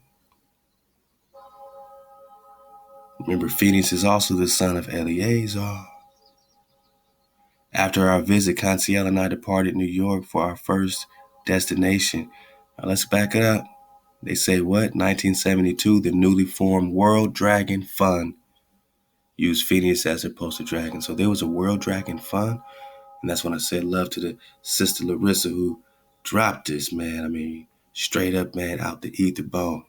Remember, Phineus is also the son of Eleazar. After our visit, Conciel and I departed New York for our first destination. Now let's back it up. They say what? 1972, the newly formed World Dragon Fund used Phineus as their poster dragon. So there was a World Dragon Fund. And that's when I said love to the sister Larissa who dropped this, man. Straight up, man, out the ether bone.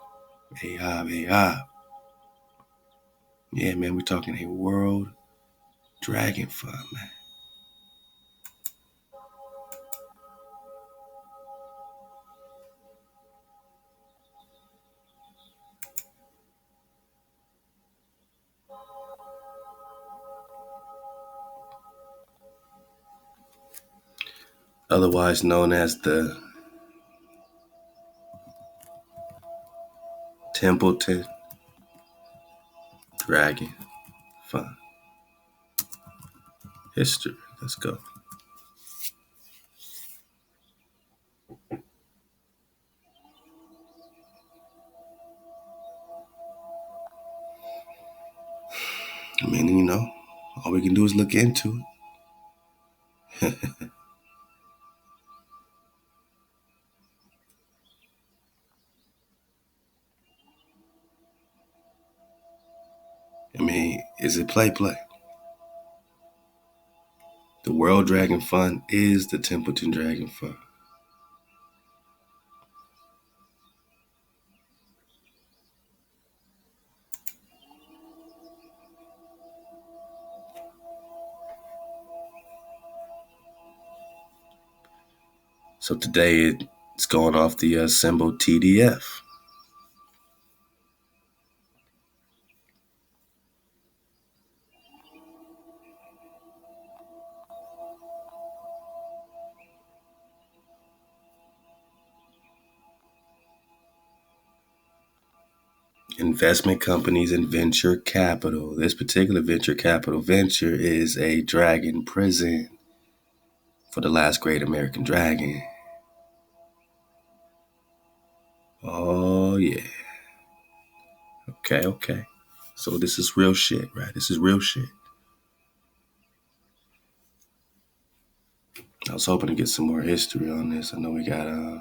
Hey, hey. Yeah, man, we're talking a World Dragon Fund, man. Otherwise known as the Templeton Dragon Fund. History. Let's go. All we can do is look into it. Is it play? The World Dragon Fund is the Templeton Dragon Fund. So today it's going off the symbol TDF. Investment companies and venture capital. This particular venture capital venture is a dragon prison for the last great American dragon. Oh, yeah. Okay. So this is real shit, right? This is real shit. I was hoping to get some more history on this. I know we got, I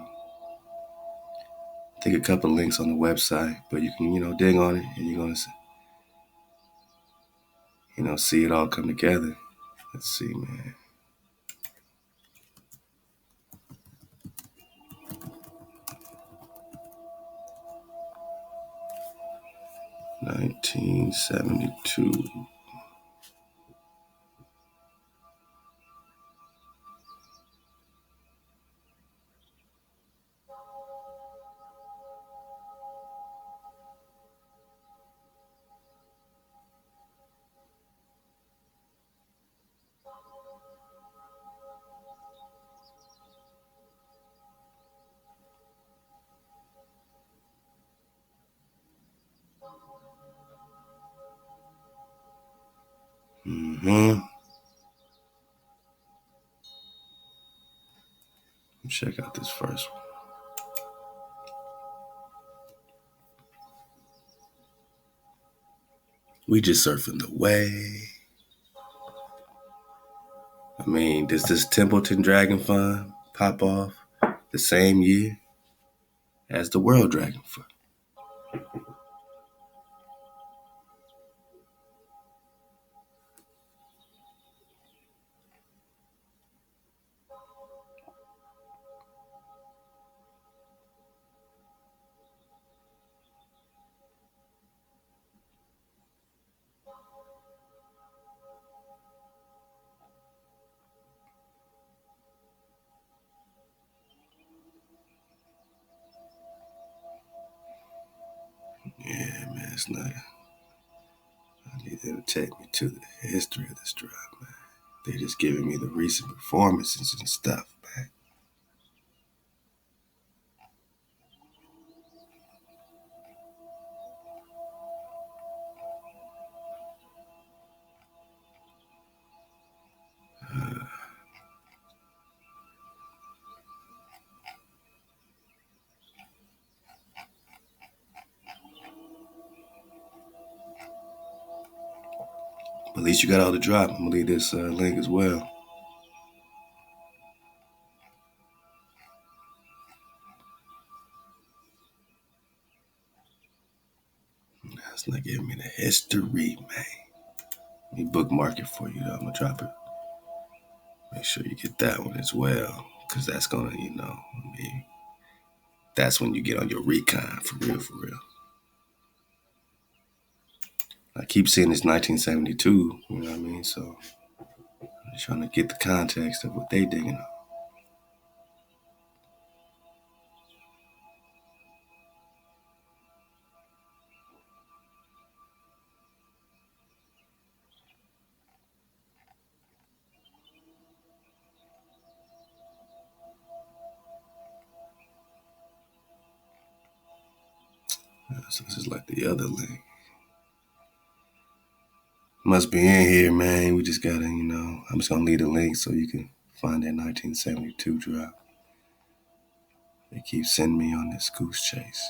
think a couple of links on the website, but you can, dig on it and you're going to, see it all come together. Let's see, man. $1972. Check out this first one. We just surfing the wave. I mean, does this Templeton Dragon Fund pop off the same year as the World Dragon Fund? Yeah, man, it's not. I need them to take me to the history of this drug, man. They just giving me the recent performances and stuff, man. But at least you got all the drop. I'm gonna leave this link as well. That's not giving me the history, man. Let me bookmark it for you, though. I'm gonna drop it. Make sure you get that one as well, because that's gonna, I mean, that's when you get on your recon, for real, for real. I keep seeing this 1972, you know what I mean? So I'm trying to get the context of what they digging on. So this is like the other link. Must be in here, man. We just gotta, I'm just gonna leave the link so you can find that 1972 drop. They keep sending me on this goose chase.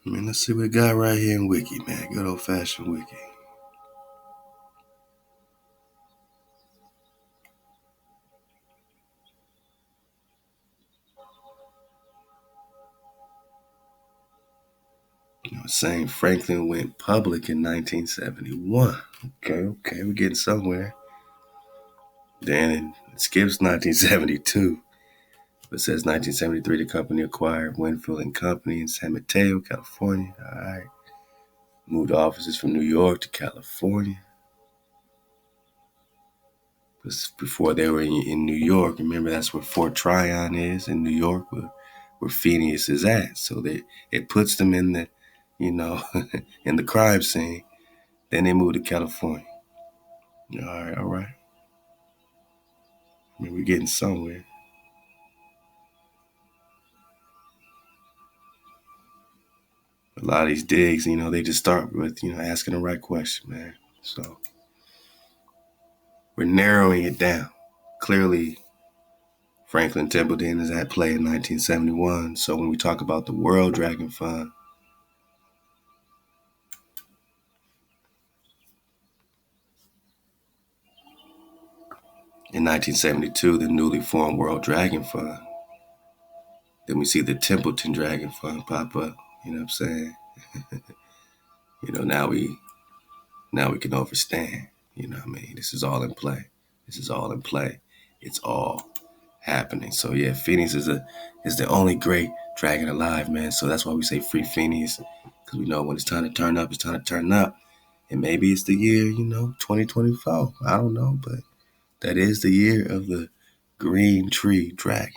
I mean, let's see what we got right here in Wiki, man. Good old fashioned Wiki. Saying Franklin went public in 1971. Okay, we're getting somewhere. Then it skips 1972. It says 1973, the company acquired Winfield and Company in San Mateo, California. All right. Moved offices from New York to California. Before they were in New York, remember that's where Fort Tryon is in New York, where Phineus is at. So it puts them in the, in the crime scene. Then they moved to California. All right. I mean, we're getting somewhere. A lot of these digs, they just start with, asking the right question, man. So we're narrowing it down. Clearly, Franklin Templeton is at play in 1971. So when we talk about the World Dragon Fund, in 1972, the newly formed World Dragon Fund, then we see the Templeton Dragon Fund pop up. You know what I'm saying? Now we can understand. You know what I mean? This is all in play. it's all happening. So yeah, Phineus is the only great dragon alive, man. So that's why we say free Phineus, because we know when it's time to turn up, it's time to turn up. And maybe it's the year, 2024. I don't know, but that is the year of the green tree dragon.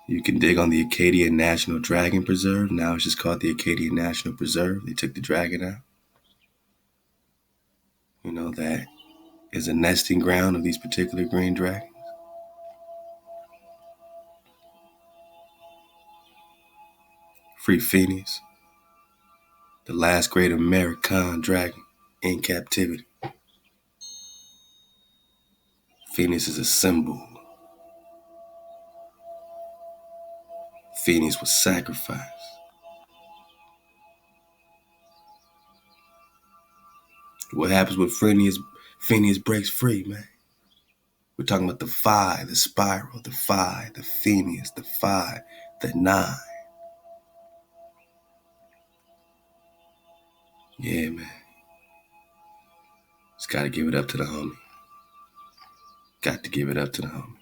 You can dig on the Acadia National Dragon Preserve. Now it's just called the Acadia National Preserve. They took the dragon out. That is a nesting ground of these particular green dragons. Free Phineus, the last great AmeriKhan dragon in captivity. Phineus is a symbol. Phineus was sacrificed. What happens when Phineus breaks free, man? We're talking about the Phi, the spiral, the Phi, the Phineus, the Phi, the 9. Yeah, man. Just got to give it up to the homie. Got to give it up to the homie.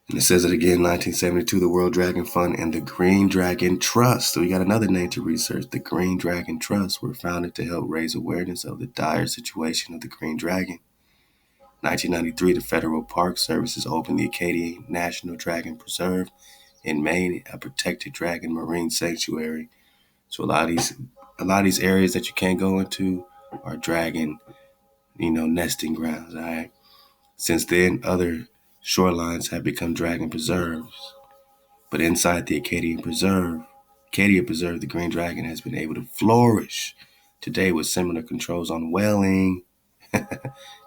And it says it again, 1972, the World Dragon Fund and the Green Dragon Trust. So we got another name to research. The Green Dragon Trust were founded to help raise awareness of the dire situation of the green dragon. 1993, the Federal Park Services opened the Acadia National Dragon Preserve in Maine, a protected dragon marine sanctuary. So a lot of these areas that you can't go into are dragon, nesting grounds. All right. Since then, other shorelines have become dragon preserves. But inside the Acadia Preserve, the green dragon has been able to flourish today with similar controls on whaling.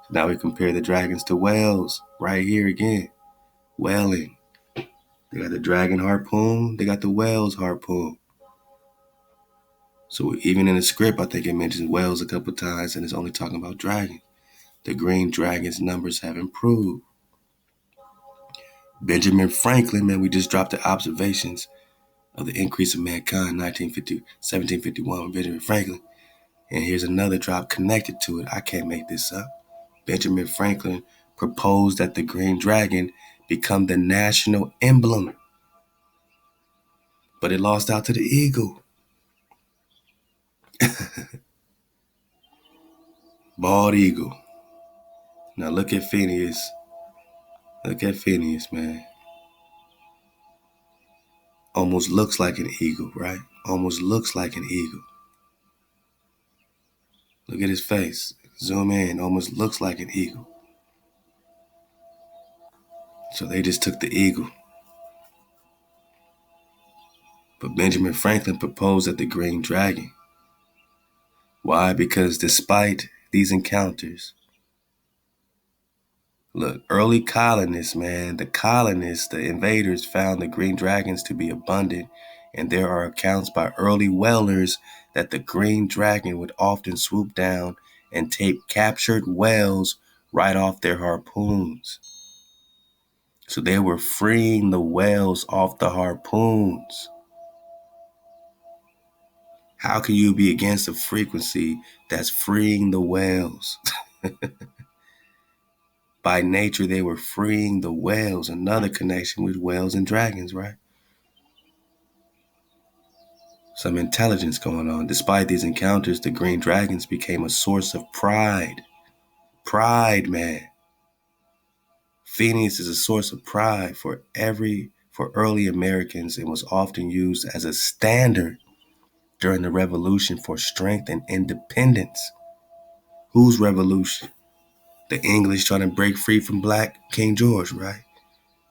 Now we compare the dragons to whales right here again. Whaling. They got the dragon harpoon. They got the whale's harpoon. So even in the script, I think it mentions whales a couple times and it's only talking about dragons. The green dragon's numbers have improved. Benjamin Franklin, man, we just dropped the observations of the increase of mankind, 1751 with Benjamin Franklin. And here's another drop connected to it. I can't make this up. Benjamin Franklin proposed that the green dragon become the national emblem. But it lost out to the eagle. Bald eagle. Now look at Phineus. Look at Phineus, man. Almost looks like an eagle, right? Almost looks like an eagle. Look at his face. Zoom in. Almost looks like an eagle. So they just took the eagle. But Benjamin Franklin proposed that the green dragon. Why? Because despite these encounters, look, early colonists, man, the invaders found the green dragons to be abundant, and there are accounts by early whalers that the green dragon would often swoop down and take captured whales right off their harpoons. So they were freeing the whales off the harpoons. How can you be against a frequency that's freeing the whales? By nature, they were freeing the whales. Another connection with whales and dragons, right? Some intelligence going on. Despite these encounters, the green dragons became a source of pride. Pride, man. Phineus is a source of pride for early Americans and was often used as a standard during the revolution for strength and independence. Whose revolution? The English trying to break free from Black King George, right?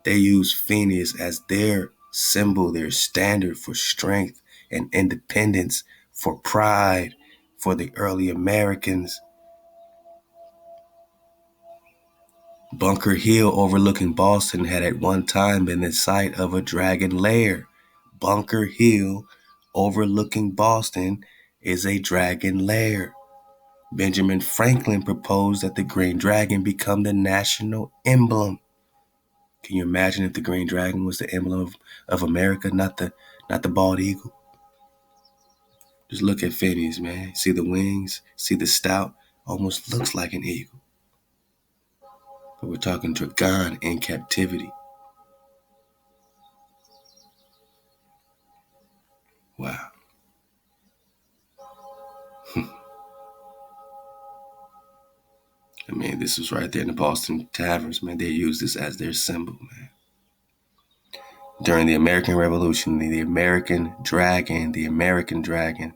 They use Phineus as their symbol, their standard for strength and independence, for pride, for the early Americans. Bunker Hill overlooking Boston had at one time been the site of a dragon lair. Bunker Hill overlooking Boston is a dragon lair. Benjamin Franklin proposed that the green dragon become the national emblem. Can you imagine if the green dragon was the emblem of America, not the bald eagle? Just look at Phineus, man. See the wings, see the stout, almost looks like an eagle. But we're talking dragon in captivity. Wow. I mean, this was right there in the Boston taverns, man. They used this as their symbol, man. During the American Revolution, the American dragon.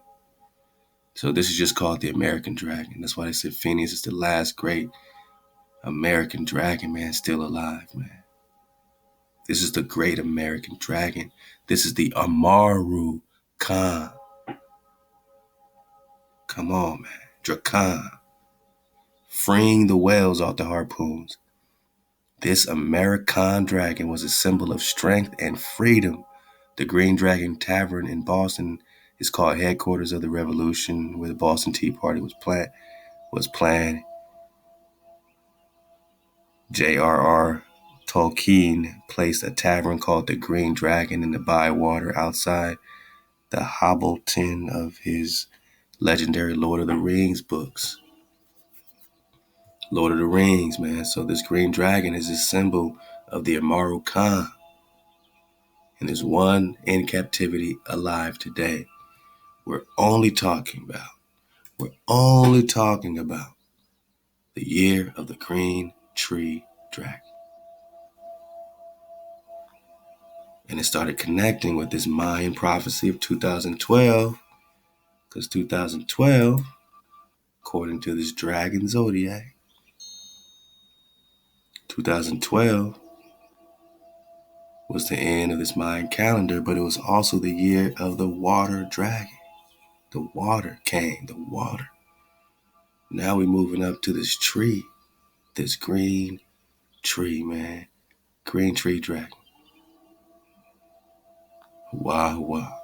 So this is just called the American dragon. That's why they said Phineus is the last great American dragon, man, still alive, man. This is the great American dragon. This is the AmeriKhan. Come on, man. Dracan. Freeing the whales off the harpoons. This AmeriKhan dragon was a symbol of strength and freedom. The Green Dragon Tavern in Boston is called headquarters of the revolution, where the Boston Tea Party was planned. J.R.R. Tolkien placed a tavern called the Green Dragon in the Bywater outside the Hobbleton of his legendary Lord of the Rings books. Lord of the Rings, man. So this green dragon is a symbol of the AmeriKhan. And there's one in captivity alive today. We're only talking about the year of the green tree dragon. And it started connecting with this Mayan prophecy of 2012, because 2012, according to this dragon zodiac, 2012 was the end of this Mayan calendar, but it was also the year of the water dragon. The water came, the water. Now we're moving up to this tree, this green tree, man. Green tree dragon. Wow, wow.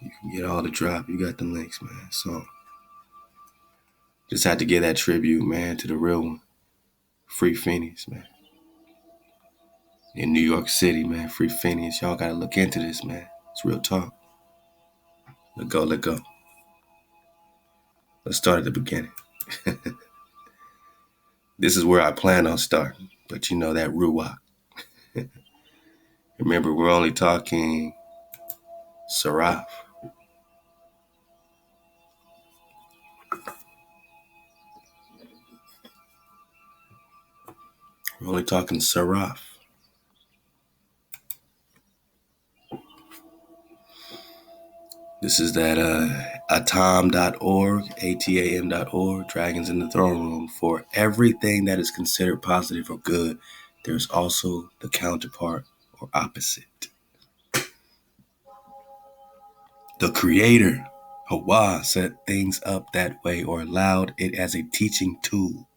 You can get all the drop. You got the links, man. So just had to give that tribute, man, to the real one. Free Phineus, man. In New York City, man. Free Phineus. Y'all got to look into this, man. It's real talk. Let go. Let's start at the beginning. This is where I plan on starting. But you know that Ruach. Remember, we're only talking Seraph. We're only talking Seraph. This is that atam.org, atam.org, Dragons in the Throne Room. For everything that is considered positive or good, there's also the counterpart or opposite. The Creator, Ahchwa, set things up that way or allowed it as a teaching tool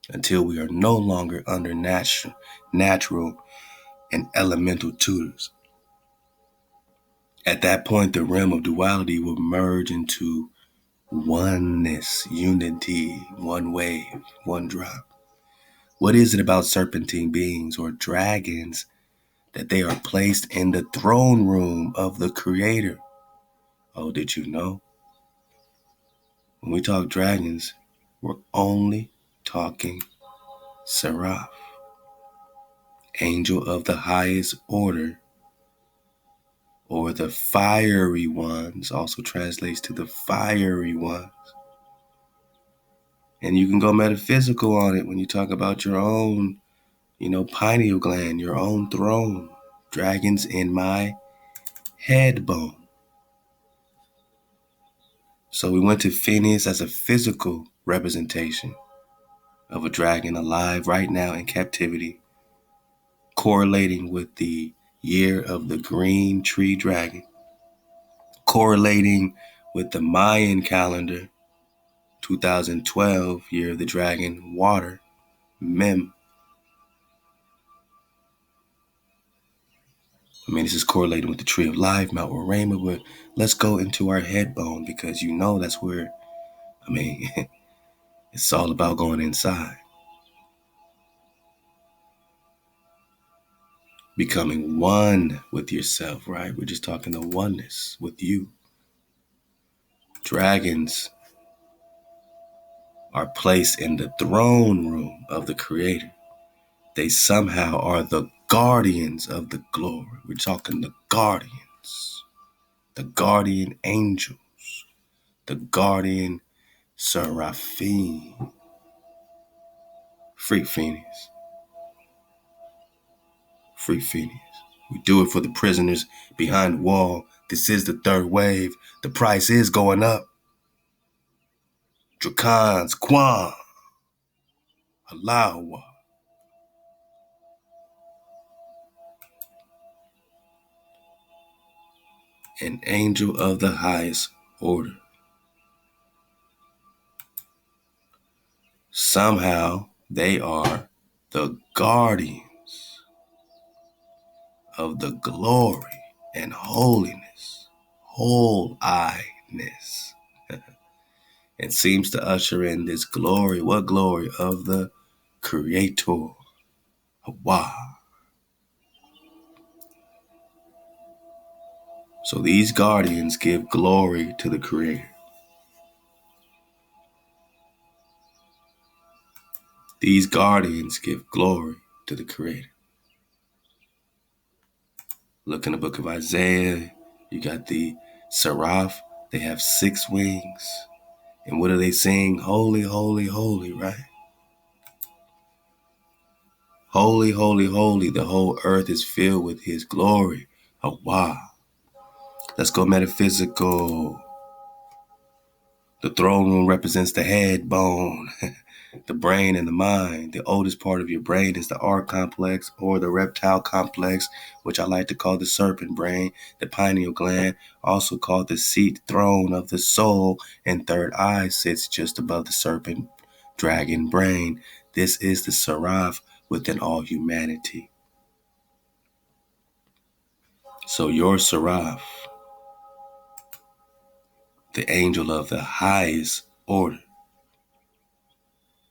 until we are no longer under natural and elemental tutors. At that point, the realm of duality will merge into oneness, unity, one wave, one drop. What is it about serpentine beings or dragons that they are placed in the throne room of the Creator? Oh, did you know? When we talk dragons, we're only talking Seraph, angel of the highest order, or the fiery ones, also translates to the fiery ones. And you can go metaphysical on it when you talk about your own, pineal gland, your own throne. Dragons in my head bone. So we went to Phineus as a physical representation of a dragon alive right now in captivity, correlating with the year of the green tree dragon, correlating with the Mayan calendar, 2012, year of the dragon, water, Mem. I mean, this is correlating with the tree of life, Mount Roraima, but let's go into our head bone because that's where, I mean, it's all about going inside. Becoming one with yourself, right? We're just talking the oneness with you. Dragons are placed in the throne room of the Creator. They somehow are the guardians of the glory. We're talking the guardians, the guardian angels, the guardian seraphim. Free Phineus. Free Phineus. We do it for the prisoners behind the wall. This is the third wave. The price is going up. Dracons, Quan, Alawa. An angel of the highest order. Somehow they are the guardians of the glory and holiness, whole-eyedness. It seems to usher in this glory. What glory? Of the Creator. Ahchwa. So these guardians give glory to the Creator. These guardians give glory to the Creator. Look in the book of Isaiah. You got the seraph. They have 6 wings. And what do they sing? Holy, holy, holy, right? Holy, holy, holy. The whole earth is filled with His glory. Ahchwa. Let's go metaphysical. The throne room represents the head bone, the brain and the mind. The oldest part of your brain is the R complex or the reptile complex, which I like to call the serpent brain. The pineal gland, also called the seat throne of the soul, and third eye sits just above the serpent dragon brain. This is the seraph within all humanity. So your seraph, the angel of the highest order,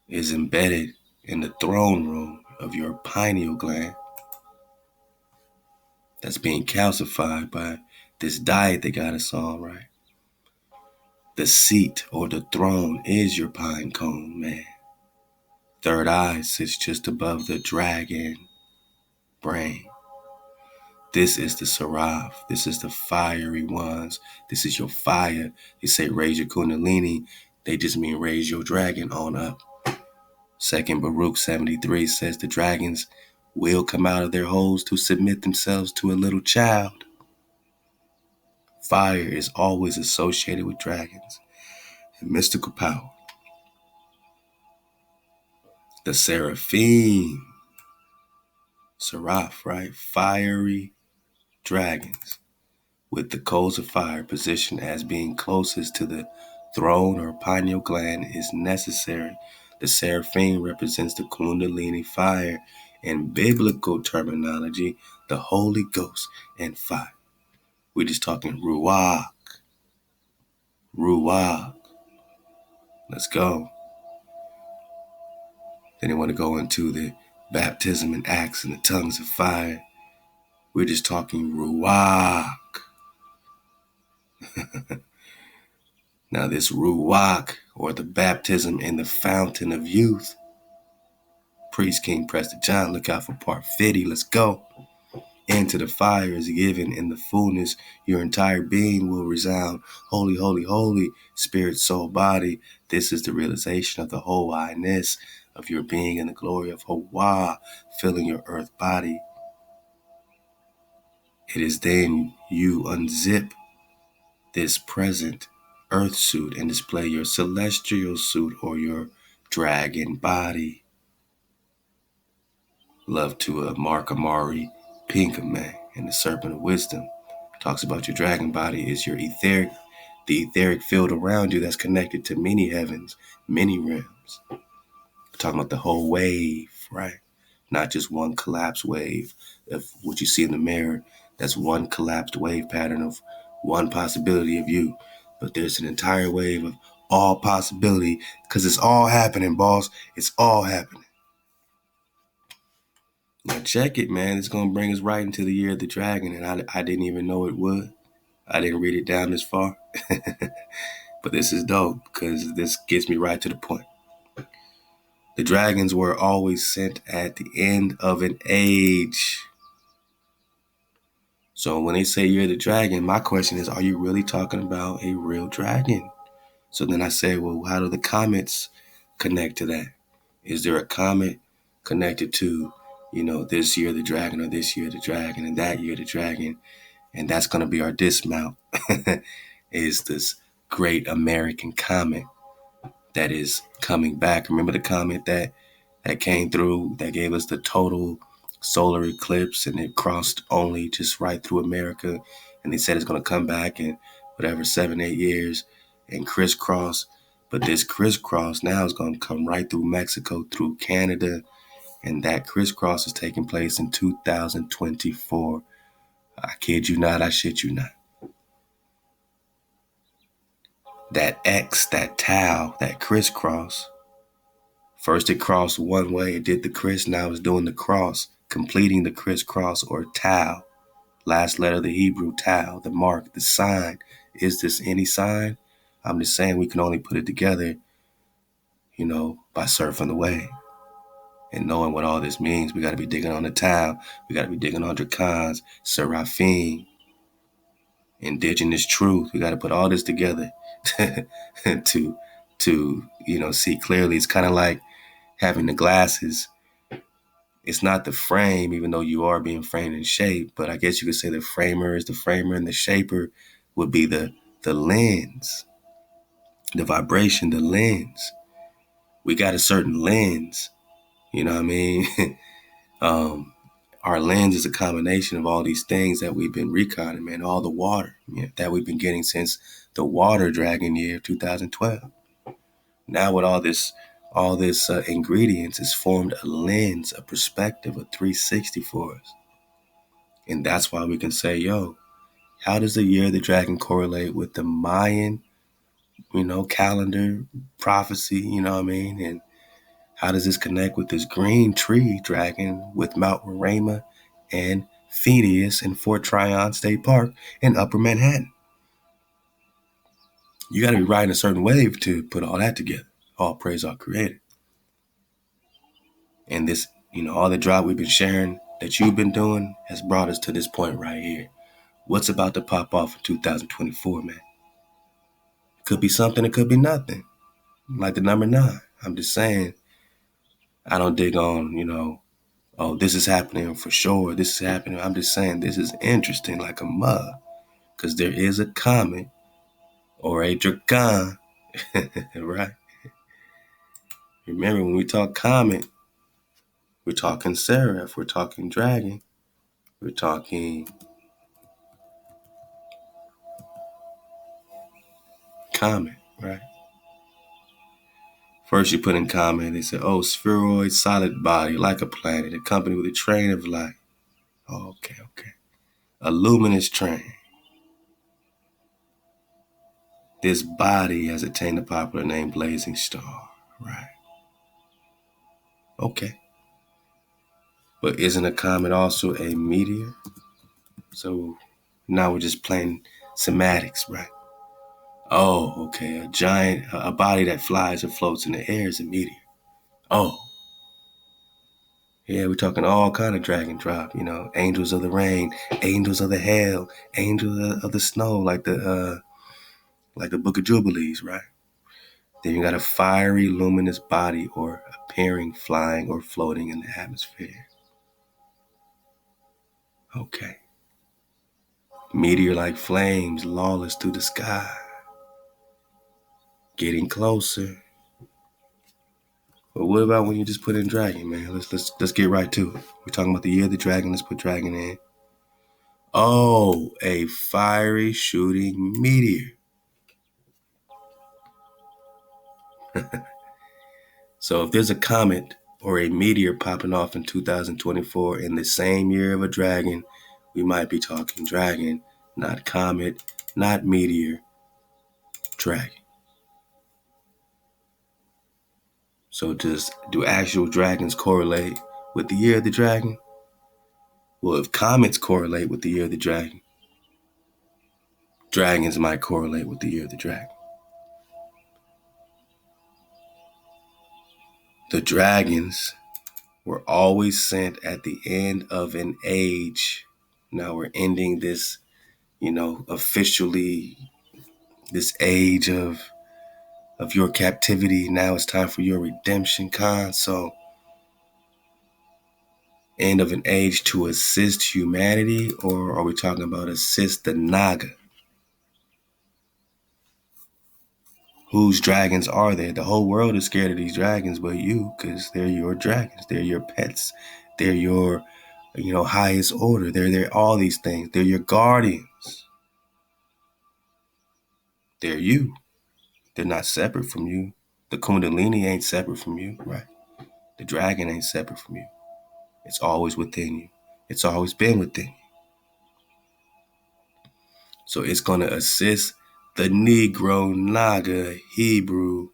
is embedded in the throne room of your pineal gland that's being calcified by this diet they got us on, right? The seat or the throne is your pine cone, man. Third eye sits just above the dragon brain. This is the seraph. This is the fiery ones. This is your fire. They say raise your kundalini. They just mean raise your dragon on up. 2nd Baruch 73 says the dragons will come out of their holes to submit themselves to a little child. Fire is always associated with dragons and mystical power. The seraphim, seraph, right? Fiery dragons with the coals of fire positioned as being closest to the throne or pineal gland is necessary. The seraphim represents the kundalini fire. In biblical terminology, the Holy Ghost and fire. We're just talking ruach. Ruach. Let's go. Then they want to go into the baptism in Acts and the tongues of fire. We're just talking ruach. Now this ruach, or the baptism in the fountain of youth. Priest King Preston John, look out for part 50. Let's go. Into the fire is given in the fullness. Your entire being will resound. Holy, holy, holy, spirit, soul, body. This is the realization of the whole I-ness of your being and the glory of Ahchwa filling your earth body. It is then you unzip this present earth suit and display your celestial suit or your dragon body. Love to Mark Amari Pinkham, man, and the Serpent of Wisdom. Talks about your dragon body is your the etheric field around you that's connected to many heavens, many realms. Talking about the whole wave, right? Not just one collapse wave of what you see in the mirror. That's one collapsed wave pattern of one possibility of you. But there's an entire wave of all possibility because it's all happening, boss. It's all happening. Now check it, man. It's going to bring us right into the year of the dragon, and I didn't even know it would. I didn't read it down this far. But this is dope because this gets me right to the point. The dragons were always sent at the end of an age. So when they say you're the dragon, my question is, are you really talking about a real dragon? So then I say, well, how do the comets connect to that? Is there a comet connected to, this year the dragon or this year the dragon and that year the dragon? And that's going to be our dismount is this great American comet that is coming back. Remember the comet that came through that gave us the total solar eclipse and it crossed only just right through America. And they said it's going to come back in whatever, 7-8 years and crisscross. But this crisscross now is going to come right through Mexico, through Canada. And that crisscross is taking place in 2024. I kid you not, I shit you not. That X, that tau, that crisscross. First it crossed one way, it did the criss, now it's doing the cross, completing the crisscross or tau. Last letter of the Hebrew, tau, the mark, the sign. Is this any sign? I'm just saying we can only put it together, by surfing the wave. And knowing what all this means, we got to be digging on the tau. We got to be digging on dracons, seraphim, indigenous truth. We got to put all this together to see clearly. It's kind of like having the glasses. It's not the frame, even though you are being framed and shaped, but I guess you could say the framer is the framer and the shaper would be the lens, the vibration, the lens. We got a certain lens, you know what I mean? Our lens is a combination of all these things that we've been reconning, man, all the water that we've been getting since the water dragon year of 2012. Now with all this ingredients, it's formed a lens, a perspective, a 360 for us. And that's why we can say, yo, how does the year of the dragon correlate with the Mayan, calendar prophecy, you know what I mean? And how does this connect with this green tree dragon with Mount Roraima and Phineus in Fort Tryon State Park in Upper Manhattan? You got to be riding a certain wave to put all that together. All praise our creator. And this, all the drop we've been sharing that you've been doing has brought us to this point right here. What's about to pop off in 2024, man? Could be something, it could be nothing. Like the number 9. I'm just saying, I don't dig on, oh, this is happening for sure. This is happening. I'm just saying this is interesting like a mug. Because there is a comet or a dragon, right? Remember, when we talk comet, we're talking seraph, we're talking dragon, we're talking comet, right? First you put in comet, they say, oh, spheroid solid body, like a planet, accompanied with a train of light. Oh, okay. A luminous train. This body has attained the popular name blazing star, right? Okay. But isn't a comet also a meteor? So now we're just playing semantics, right? Oh, okay. A body that flies or floats in the air is a meteor. Oh, yeah, we're talking all kind of drag and drop, angels of the rain, angels of the hail, angels of the snow, like the Book of Jubilees, right? Then you got a fiery, luminous body or appearing, flying, or floating in the atmosphere. Okay. Meteor-like flames, lawless through the sky. Getting closer. But what about when you just put in dragon, man? Let's get right to it. We're talking about the year of the dragon. Let's put dragon in. Oh, a fiery shooting meteor. So if there's a comet or a meteor popping off in 2024 in the same year of a dragon, we might be talking dragon, not comet, not meteor, dragon. So do actual dragons correlate with the year of the dragon? Well, if comets correlate with the year of the dragon, dragons might correlate with the year of the dragon. The dragons were always sent at the end of an age. Now we're ending this, officially, this age of your captivity. Now it's time for your redemption, Khan. So, end of an age to assist humanity, or are we talking about assist the Naga? Whose dragons are they? The whole world is scared of these dragons, but you, because they're your dragons. They're your pets. They're your, highest order. They're all these things. They're your guardians. They're you. They're not separate from you. The Kundalini ain't separate from you, right? The dragon ain't separate from you. It's always within you. It's always been within you. So it's going to assist the Negro, Naga, Hebrew,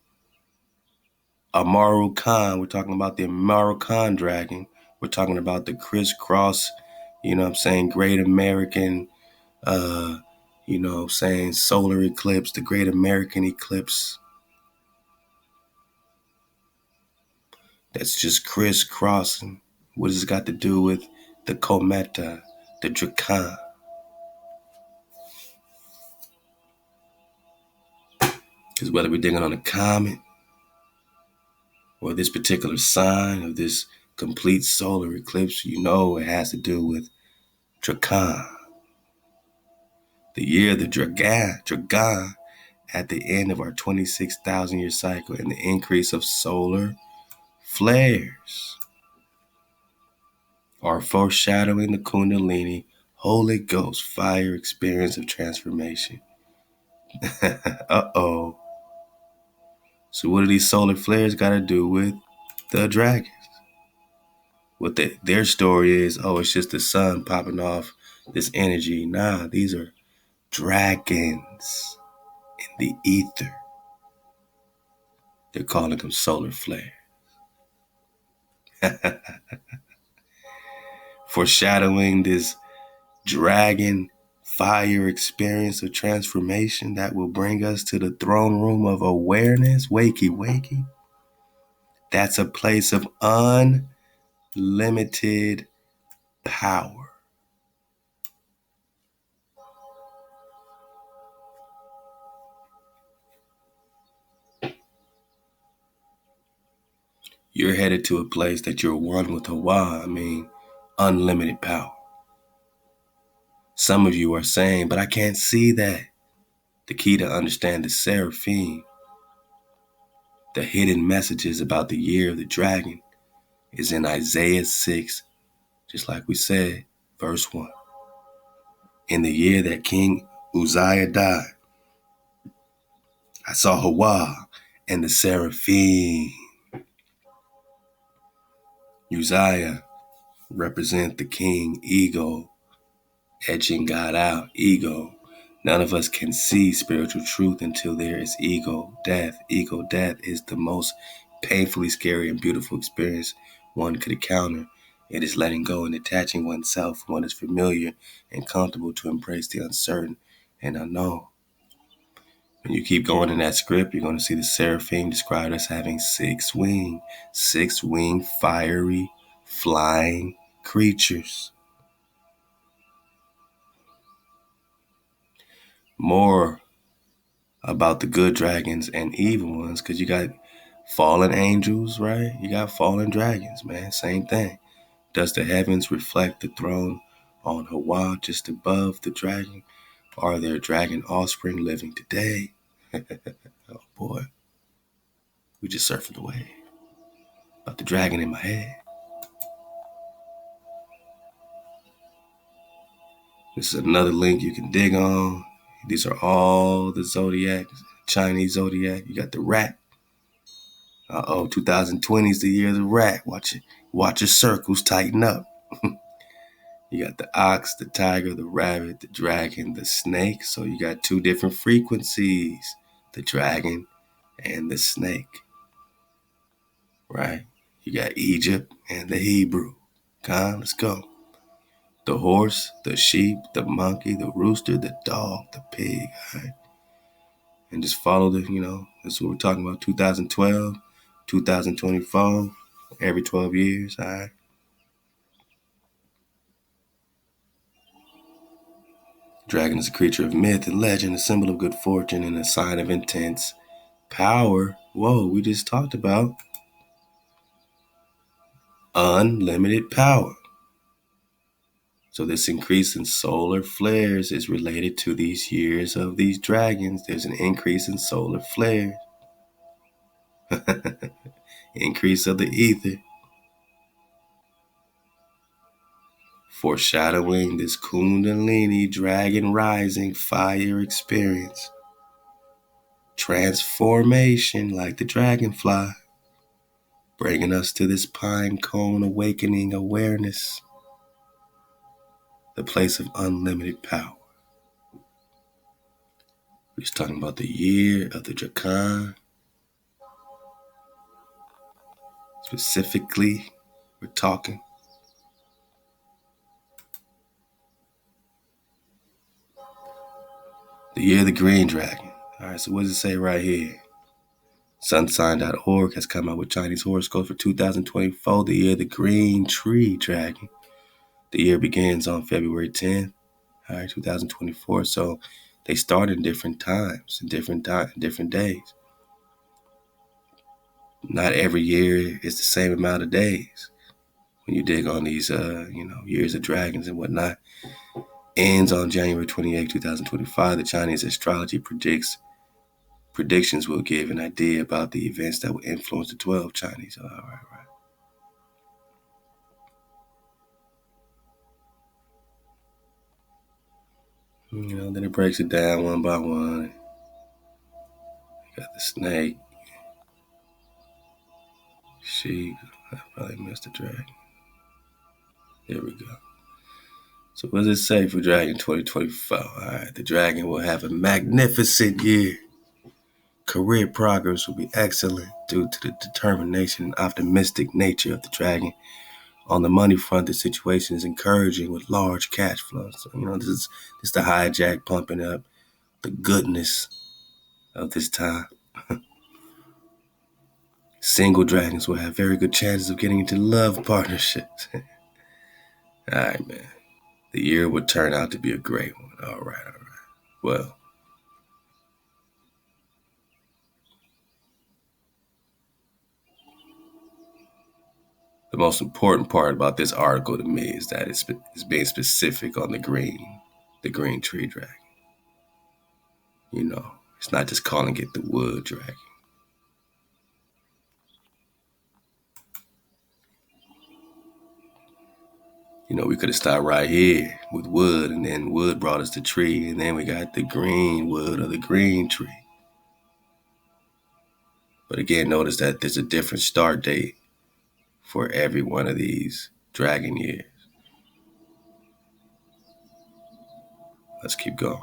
AmeriKhan. We're talking about the AmeriKhan dragon. We're talking about the crisscross, Great American, solar eclipse, the Great American eclipse. That's just crisscrossing. What has it got to do with the cometa, the dracan? Because whether we're digging on a comet or this particular sign of this complete solar eclipse, it has to do with dracan. The year of the dragon at the end of our 26,000 year cycle and the increase of solar flares are foreshadowing the Kundalini Holy Ghost fire experience of transformation. Uh-oh. So what do these solar flares got to do with the dragons? What their story is, it's just the sun popping off this energy. Nah, these are dragons in the ether. They're calling them solar flares. Foreshadowing this dragon fire experience of transformation that will bring us to the throne room of awareness. Wakey. That's a place of unlimited power. You're headed to a place that you're one with Ahchwa. Unlimited power. Some of you are saying, but I can't see that. The key to understand the seraphim, the hidden messages about the year of the dragon, is in Isaiah 6, just like we said, verse 1. In the year that King Uzziah died, I saw Ahchwa and the seraphim. Uzziah represent the king, ego, edging God out, ego. None of us can see spiritual truth until there is ego death. Ego death is the most painfully scary and beautiful experience one could encounter. It is letting go and detaching oneself from what is familiar and comfortable to embrace the uncertain and unknown. When you keep going in that script, you're going to see the seraphim described as having 6 wings, 6-winged, fiery, flying creatures. More about the good dragons and evil ones, because you got fallen angels, right? You got fallen dragons, man. Same thing. Does the heavens reflect the throne on Ahchwa just above the dragon? Are there dragon offspring living today? Oh boy. We just surfing away. About the dragon in my head. This is another link you can dig on. These are all the zodiac, Chinese zodiac. You got the rat. 2020 is the year of the rat. Watch your circles tighten up. You got the ox, the tiger, the rabbit, the dragon, the snake. So you got two different frequencies, the dragon and the snake, right? You got Egypt and the Hebrew. Come, let's go. The horse, the sheep, the monkey, the rooster, the dog, the pig, all right? And just follow the, this is what we're talking about, 2012, 2024, every 12 years, all right? Dragon is a creature of myth and legend, a symbol of good fortune, and a sign of intense power. Whoa, we just talked about unlimited power. So this increase in solar flares is related to these years of these dragons. There's an increase in solar flares. Increase of the ether. Foreshadowing this Kundalini dragon rising fire experience. Transformation like the dragonfly. Bringing us to this pine cone awakening awareness. The place of unlimited power. We're just talking about the year of the Dracan. Specifically, we're talking the year of the green dragon. All right, so what does it say right here? Sunsign.org has come out with Chinese horoscopes for 2024, the year of the green tree dragon. The year begins on February 10th, all right, 2024. So they start in different times, different days. Not every year is the same amount of days. When you dig on these, years of dragons and whatnot, ends on January 28, 2025. The Chinese astrology predictions will give an idea about the events that will influence the 12 Chinese. All right. Then it breaks it down one by one. You got the snake, sheep. I probably missed the dragon. There we go. So what does it say for Dragon 2024? All right, the dragon will have a magnificent year. Career progress will be excellent due to the determination and optimistic nature of the dragon. On the money front, the situation is encouraging with large cash flows. So, this is the hijack pumping up the goodness of this time. Single dragons will have very good chances of getting into love partnerships. All right, man. The year would turn out to be a great one. All right. Well, the most important part about this article to me is that it's being specific on the green tree dragon. It's not just calling it the wood dragon. We could have stopped right here with wood, and then wood brought us to tree, and then we got the green wood or the green tree. But again, notice that there's a different start date for every one of these dragon years. Let's keep going.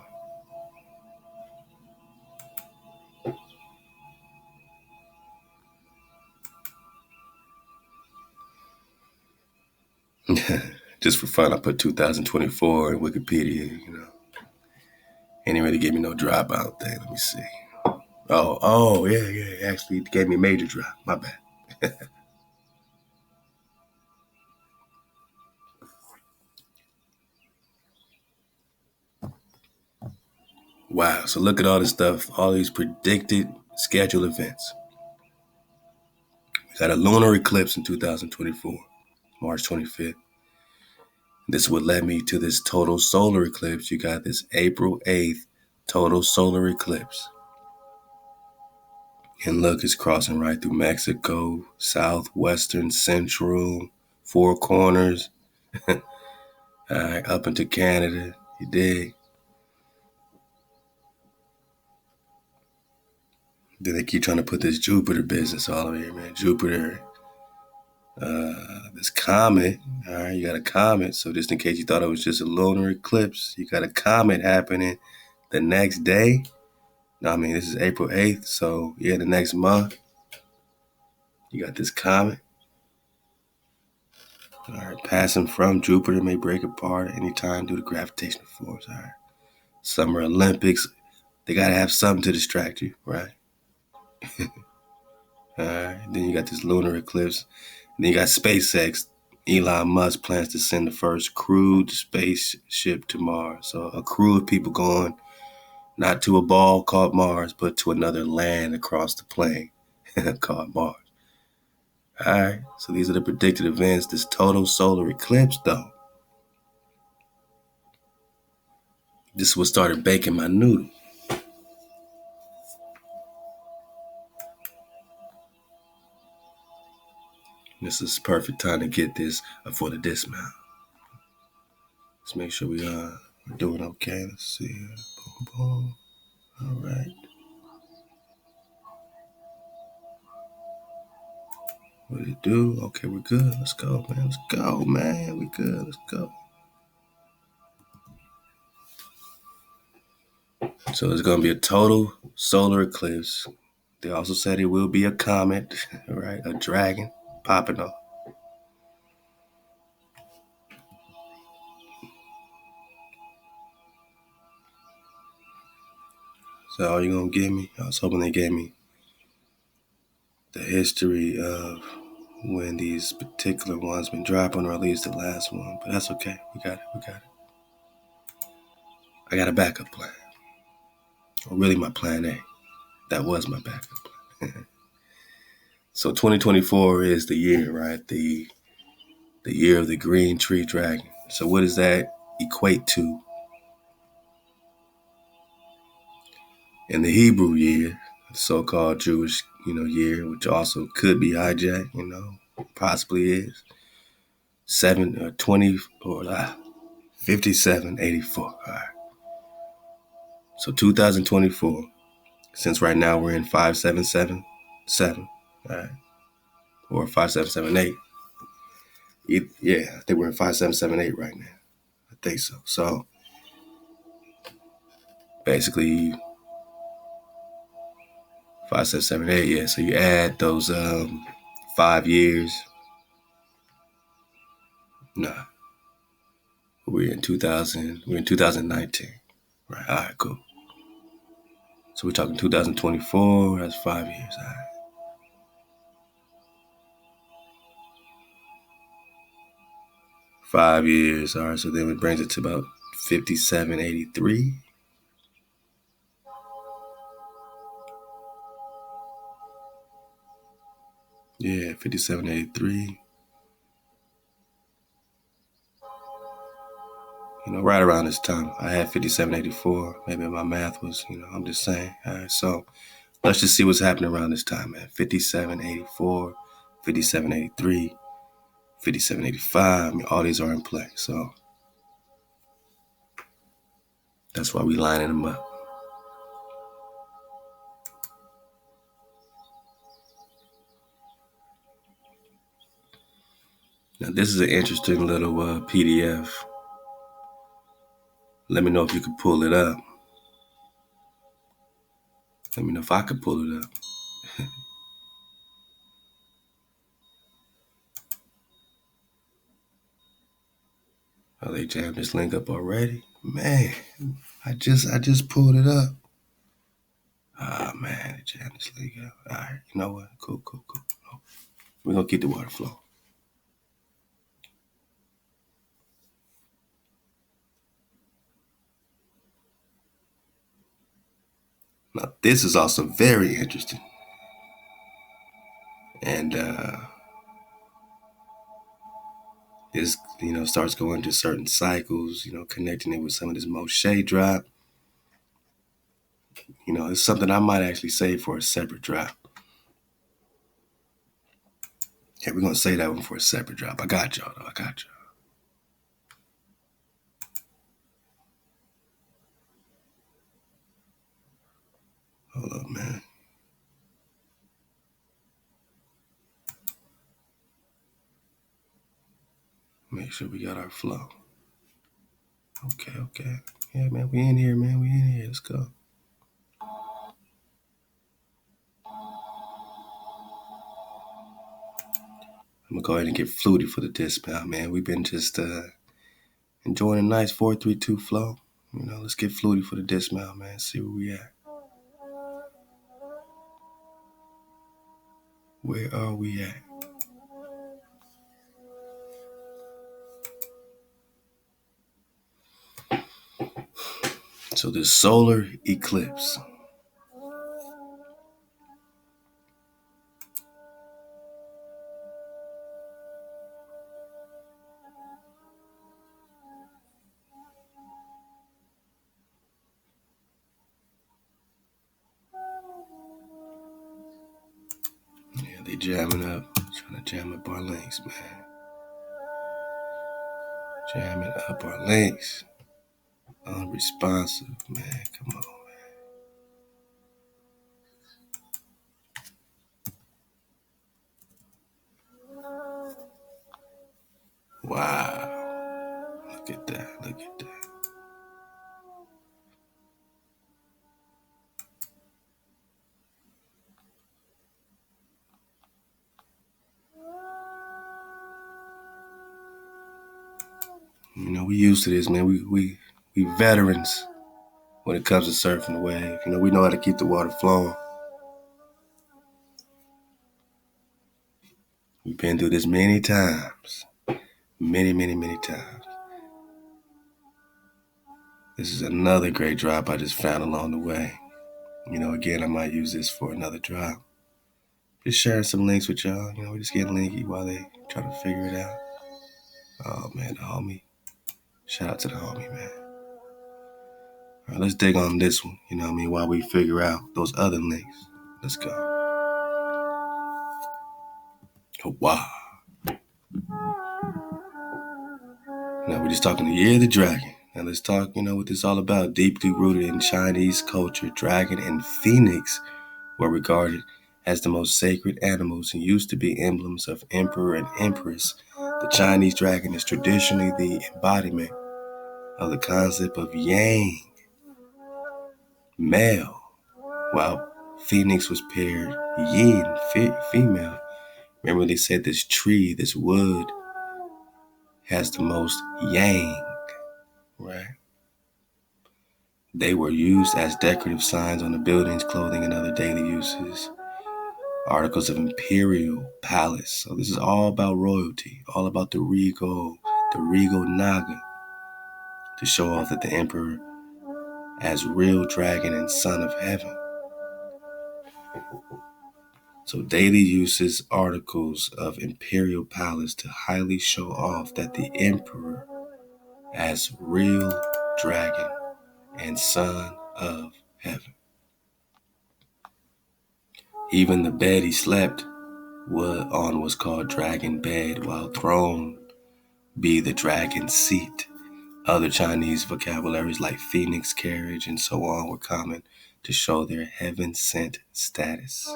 Just for fun, I put 2024 in Wikipedia, Ain't really give me no dropout thing. Let me see. Yeah. Actually, it gave me a major drop. My bad. Wow. So look at all this stuff, all these predicted scheduled events. We got a lunar eclipse in 2024, March 25th. This would lead me to this total solar eclipse. You got this April 8th total solar eclipse. And look, it's crossing right through Mexico, southwestern, central, four corners, all right, up into Canada. You dig? Then they keep trying to put this Jupiter business all over here, man. Jupiter, this comet. All right, you got a comet. So just in case you thought it was just a lunar eclipse, you got a comet happening the next day. No, I mean, this is April 8th. So yeah, the next month, you got this comet. All right, passing from Jupiter may break apart at any time due to gravitational force. All right. Summer Olympics, they got to have something to distract you, right? All right. Then you got this lunar eclipse. Then you got SpaceX. Elon Musk plans to send the first crewed spaceship to Mars. So a crew of people going not to a ball called Mars, but to another land across the plane called Mars. All right. So these are the predicted events. This total solar eclipse, though, this is what started baking my noodle. This is perfect time to get this for the dismount. Let's make sure we're doing okay. Let's see. Boom, boom. All right. What did it do? Okay, we're good. Let's go, man. Let's go, man. We good. Let's go. So it's going to be a total solar eclipse. They also said it will be a comet, right? A dragon popping off. So all you going to give me? I was hoping they gave me the history of when these particular ones been dropping, or at least the last one. But that's okay. We got it. We got it. I got a backup plan. Or really my plan A. That was my backup plan. So 2024 is the year, right? The year of the green tree dragon. So what does that equate to? In the Hebrew year, the so-called Jewish, year, which also could be hijacked, possibly is 20 or 5784. All right. So 2024, since right now we're in 5777, all right, or 5778. Yeah, I think we're in 5778 right now. I think so. So basically 5778, yeah. So you add those 5 years. Nah, we're in 2000. We're in 2019. Right. All right. Cool. So we're talking 2024. That's 5 years. All right. 5 years. All right. So then it brings it to about 5783. Yeah, 5783. Right around this time. I had 5784. Maybe my math was, I'm just saying. All right. So let's just see what's happening around this time, man. 5784, 5783, 5785. All these are in play. So that's why we lining them up. Now, this is an interesting little PDF. Let me know if you can pull it up. Let me know if I can pull it up. Oh, they jammed this link up already? Man, I just pulled it up. Ah, man, they jammed this link up. All right, you know what? Cool. We're going to keep the water flow. Now, this is also very interesting. And this, starts going to certain cycles, connecting it with some of this Moshe drop. It's something I might actually save for a separate drop. Yeah, we're going to save that one for a separate drop. I got y'all, though. I got y'all. Hold up, man. Make sure we got our flow. Okay. Yeah, man, we in here, man. We in here. Let's go. I'm gonna go ahead and get fluted for the dismount, man. We've been just enjoying a nice 4-3-2 flow. Let's get fluted for the dismount, man. See where we at. Where are we at? So this solar eclipse. Yeah, they jamming up. Trying to jam up our links, man. Jamming up our links. Unresponsive, man. Come on, man. Wow. Look at that. We used to this, man. We veterans when it comes to surfing the wave. We know how to keep the water flowing. We've been through this many times. Many times. This is another great drop I just found along the way. Again, I might use this for another drop. Just sharing some links with y'all. We just getting linky while they try to figure it out. Oh, man, the homie. Shout out to the homie, man. All right, let's dig on this one, while we figure out those other links. Let's go. Oh, wow. Now we're just talking the year of the dragon. Now let's talk, what this is all about. Deeply rooted in Chinese culture, dragon and phoenix were regarded as the most sacred animals and used to be emblems of emperor and empress. The Chinese dragon is traditionally the embodiment of the concept of yang, male, while phoenix was paired yin, female. Remember they said this tree, this wood, has the most yang, right? They were used as decorative signs on the buildings, clothing, and other daily uses. Articles of imperial palace. So this is all about royalty, all about the regal naga, to show off that the emperor as real dragon and son of heaven. So daily uses articles of imperial palace to highly show off that the emperor as real dragon and son of heaven. Even the bed he slept on was called dragon bed, while throne be the dragon seat. Other Chinese vocabularies like phoenix, carriage, and so on were common to show their heaven-sent status.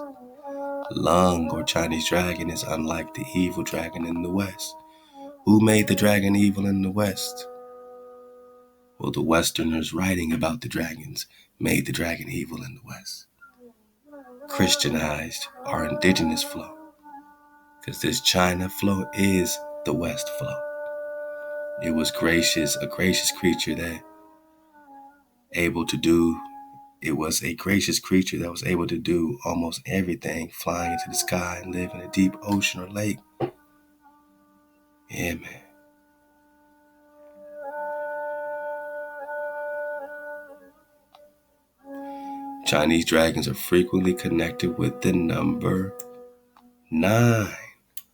Lung, or Chinese dragon, is unlike the evil dragon in the West. Who made the dragon evil in the West? Well, the Westerners writing about the dragons made the dragon evil in the West. Christianized our indigenous flow, because this China flow is the West flow. It was a gracious creature that was a gracious creature that was able to do almost everything, flying into the sky and live in a deep ocean or lake. Yeah, man. Chinese dragons are frequently connected with the number 9.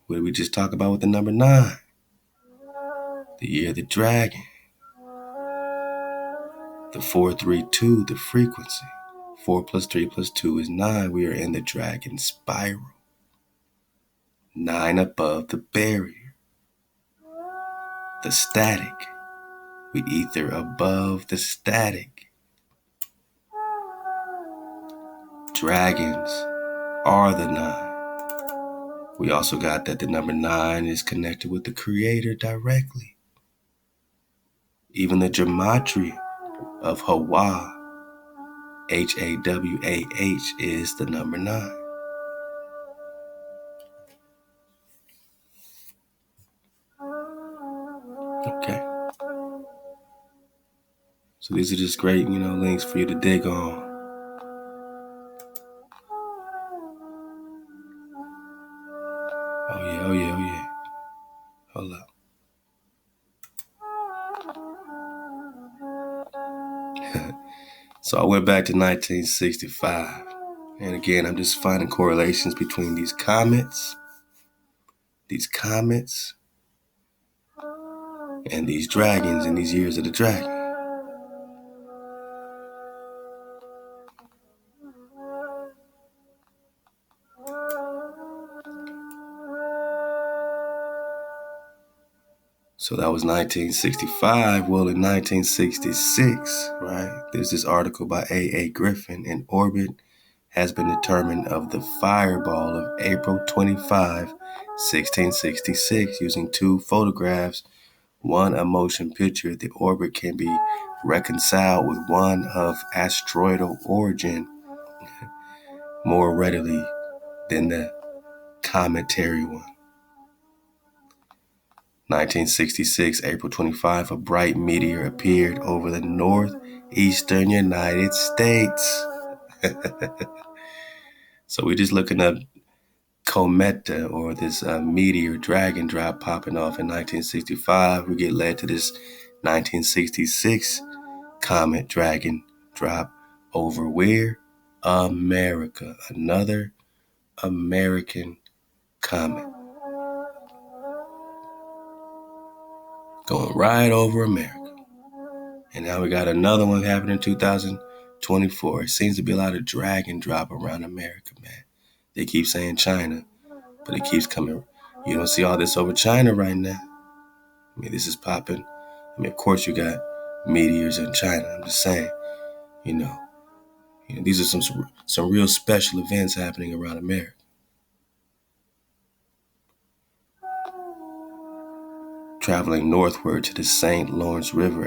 What did we just talk about with the number 9? The year of the dragon. The 432, the frequency. 4 plus 3 plus 2 is 9. We are in the dragon spiral. 9 above the barrier. The static. We ether above the static. Dragons are the 9. We also got that the number 9 is connected with the Creator directly. Even the gematria of Hawa, Hawah, is the number 9. Okay. So these are just great, links for you to dig on. Oh yeah. Hold up. So I went back to 1965. And again, I'm just finding correlations between these comets, and these dragons and these years of the dragon. So that was 1965. Well, in 1966, right, there's this article by A. Griffin. An orbit has been determined of the fireball of April 25, 1666, using 2 photographs, one a motion picture. The orbit can be reconciled with one of asteroidal origin more readily than the cometary one. 1966, April 25, a bright meteor appeared over the northeastern United States. So we're just looking up cometa, or this meteor dragon drop popping off in 1965. We get led to this 1966 comet dragon drop over where? America. Another American comet. Going right over America. And now we got another one happening in 2024. It seems to be a lot of dragon drop around America, man. They keep saying China, but it keeps coming. You don't see all this over China right now. I mean, this is popping. I mean, of course you got meteors in China. I'm just saying, these are some real special events happening around America. Traveling northward to the St. Lawrence River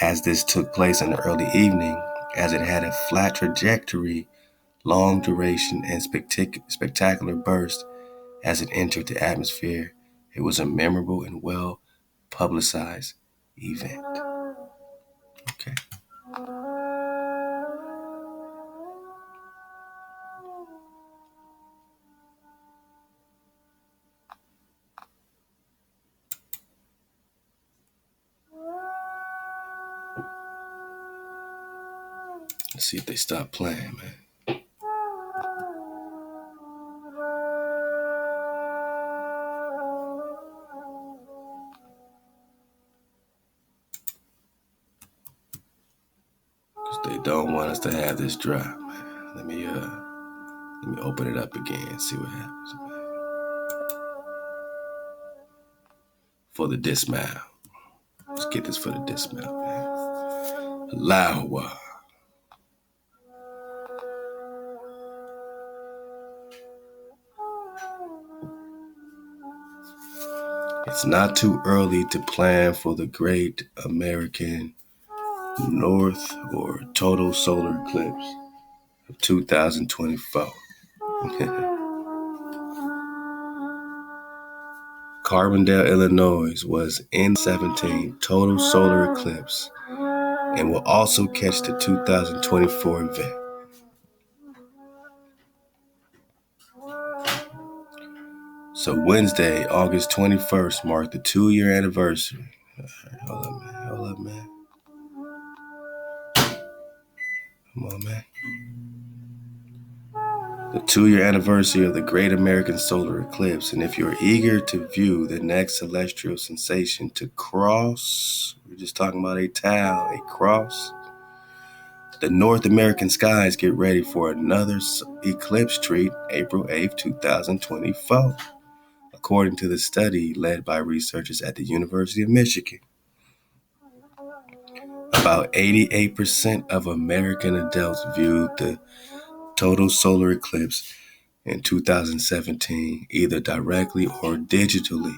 as this took place in the early evening, as it had a flat trajectory, long duration, and spectacular burst as it entered the atmosphere. It was a memorable and well publicized event. Okay. Let's see if they stop playing, man. Because they don't want us to have this drop, man. Let me open it up again and see what happens, man. For the dismount. Let's get this for the dismount, man. Ahchwa. It's not too early to plan for the great American North or total solar eclipse of 2024. Carbondale, Illinois was in 17 total solar eclipse and will also catch the 2024 event. So Wednesday, August 21st, marked the 2-year anniversary. Hold up, man. Come on, man. The 2-year anniversary of the Great American Solar Eclipse. And if you're eager to view the next celestial sensation to cross, we're just talking about a tau, a cross, the North American skies, get ready for another eclipse treat, April 8th, 2024. According to the study led by researchers at the University of Michigan, about 88% of American adults viewed the total solar eclipse in 2017, either directly or digitally.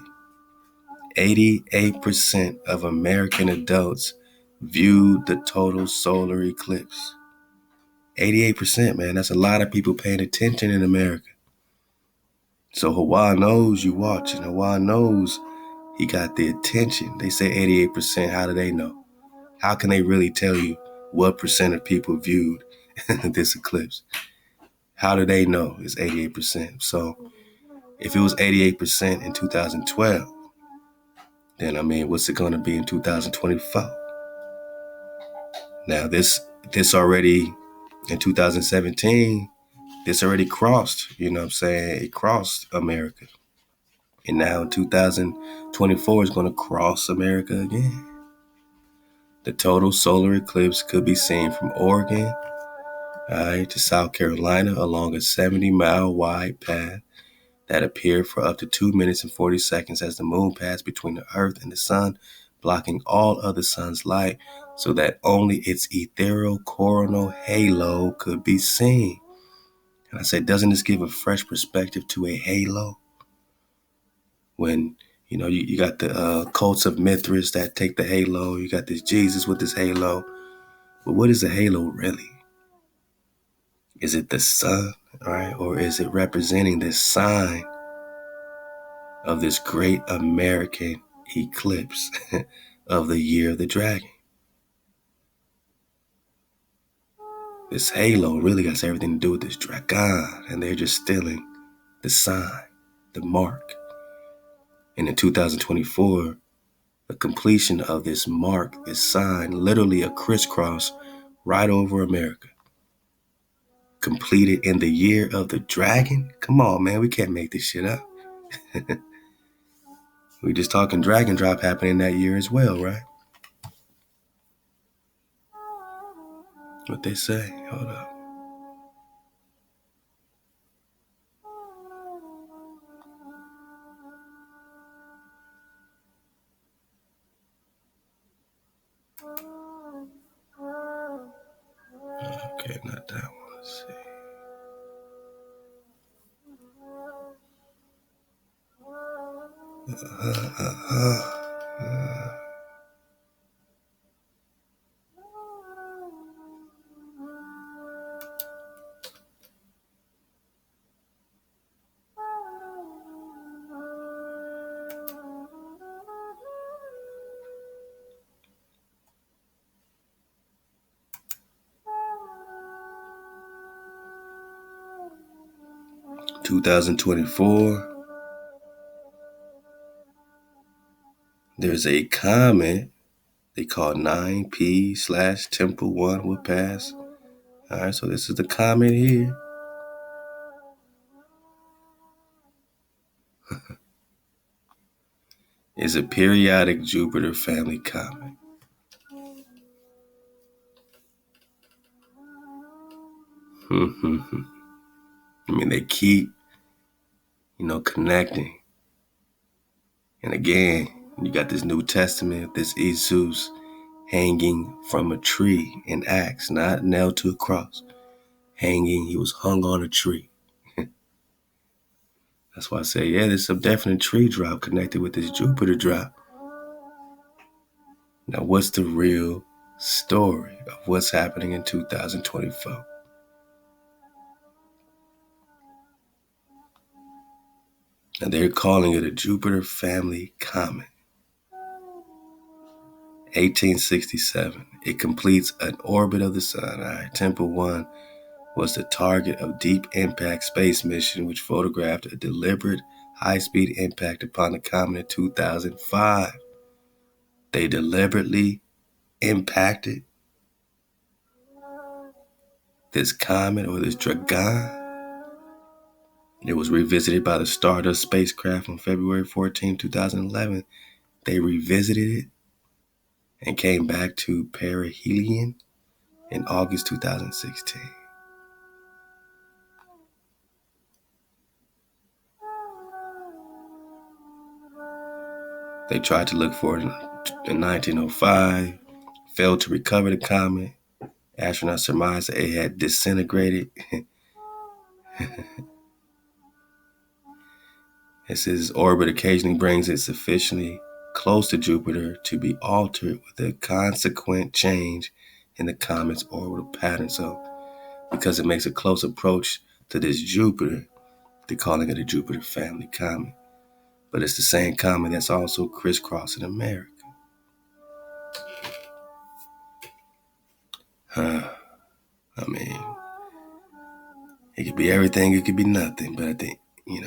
88% of American adults viewed the total solar eclipse. 88%, man. That's a lot of people paying attention in America. So Hawaii knows you watching. Hawaii knows he got the attention. They say 88%. How do they know? How can they really tell you what percent of people viewed this eclipse? How do they know it's 88%? So if it was 88% in 2012, then what's it going to be in 2024? Now this already in 2017, this already crossed, you know what I'm saying? It crossed America. And now in 2024 is going to cross America again. The total solar eclipse could be seen from Oregon, to South Carolina along a 70-mile wide path that appeared for up to 2 minutes and 40 seconds as the moon passed between the earth and the sun, blocking all other sun's light so that only its ethereal coronal halo could be seen. And I said, doesn't this give a fresh perspective to a halo? When, you got the cults of Mithras that take the halo. You got this Jesus with this halo. But what is a halo really? Is it the sun, right? Or is it representing this sign of this great American eclipse of the year of the dragon? This halo really got everything to do with this dragon, and they're just stealing the sign, the mark. And in 2024, the completion of this mark, this sign, literally a crisscross right over America. Completed in the year of the dragon? Come on, man, we can't make this shit up. We just talking dragon drop happening that year as well, right? What they say? Hold up. Okay, not that one. Let's see. 2024, there's a comet they call 9P/Temple 1 will pass. All right, so this is the comet here. It's a periodic Jupiter family comet. They keep, connecting. And again, you got this New Testament, this Jesus hanging from a tree in Acts, not nailed to a cross. Hanging, he was hung on a tree. That's why I say, yeah, there's some definite tree drop connected with this Jupiter drop. Now, what's the real story of what's happening in 2024? And they're calling it a Jupiter family comet. 1867, it completes an orbit of the sun. All right, Temple 1 was the target of deep impact space mission, which photographed a deliberate high-speed impact upon the comet in 2005. They deliberately impacted this comet or this dragon. It was revisited by the Stardust spacecraft on February 14, 2011. They revisited it and came back to perihelion in August 2016. They tried to look for it in 1905, failed to recover the comet. Astronauts surmised that it had disintegrated. It says orbit occasionally brings it sufficiently close to Jupiter to be altered with a consequent change in the comet's orbital pattern. So because it makes a close approach to this Jupiter, they're calling it a Jupiter family comet. But it's the same comet that's also crisscrossing America. I mean, it could be everything, it could be nothing, but I think,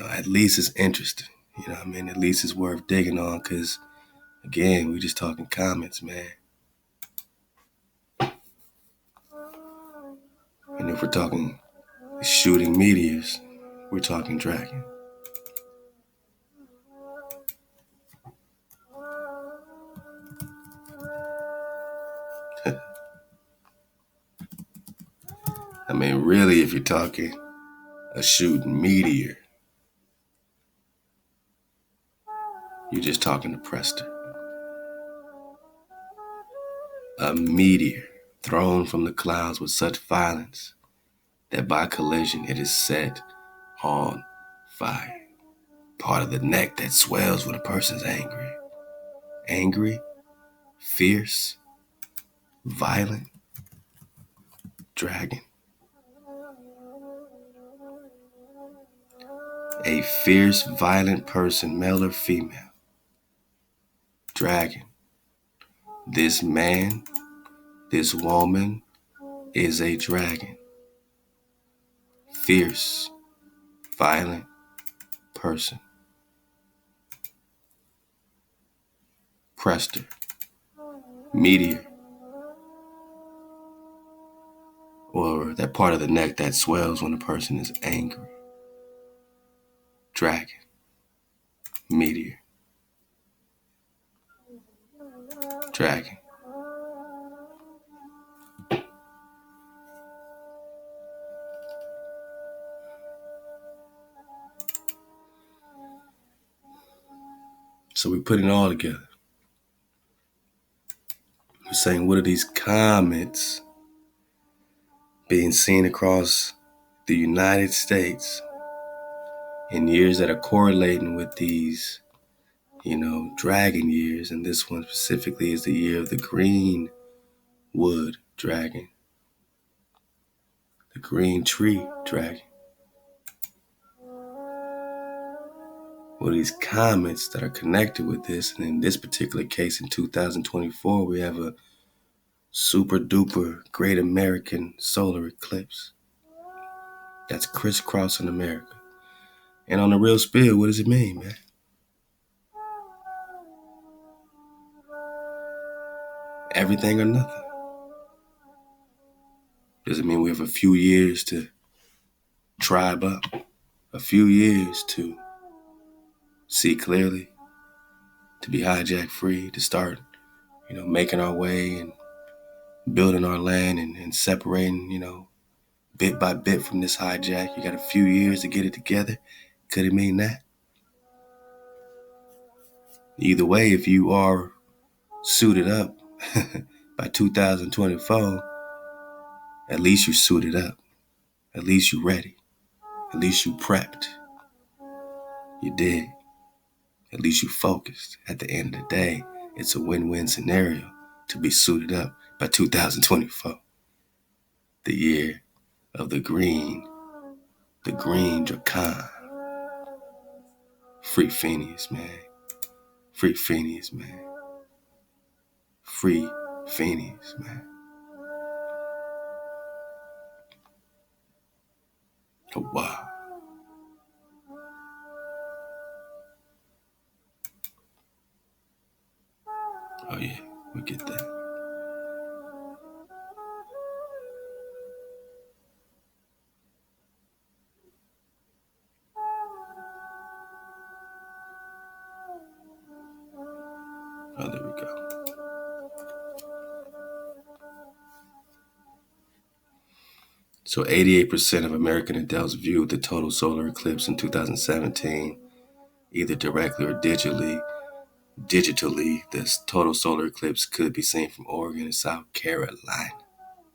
at least it's interesting. At least it's worth digging on, because, again, we're just talking comets, man. And if we're talking shooting meteors, we're talking dragon. I mean, really, if you're talking a shooting meteor, you're just talking to Prester. A meteor thrown from the clouds with such violence that by collision it is set on fire. Part of the neck that swells when a person's angry. Angry, fierce, violent, dragon. A fierce, violent person, male or female. Dragon. This man, this woman is a dragon. Fierce, violent person. Prester. Meteor. Or that part of the neck that swells when a person is angry. Dragon. Meteor. Dragon. So we put it all together. We're saying, what are these comets being seen across the United States in years that are correlating with these, dragon years? And this one specifically is the year of the green wood dragon, the green tree dragon. Well, these comets that are connected with this, and in this particular case in 2024, we have a super duper great American solar eclipse that's crisscrossing America. And on the real spill, what does it mean, man? Everything or nothing. Does it mean we have a few years to tribe up? A few years to see clearly? To be hijack free? To start, making our way and building our land and separating, bit by bit from this hijack? You got a few years to get it together. Could it mean that? Either way, if you are suited up by 2024, at least you're suited up. At least you're ready. At least you prepped. You did. At least you focused. At the end of the day, it's a win-win scenario to be suited up by 2024. The year of the green dracon. Free Phineus, man. Free Phineus, man. Free Phineus, man. Oh, wow. Oh, yeah, we get that. Oh, there we go. So 88% of American adults viewed the total solar eclipse in 2017, either directly or digitally. This total solar eclipse could be seen from Oregon and South Carolina,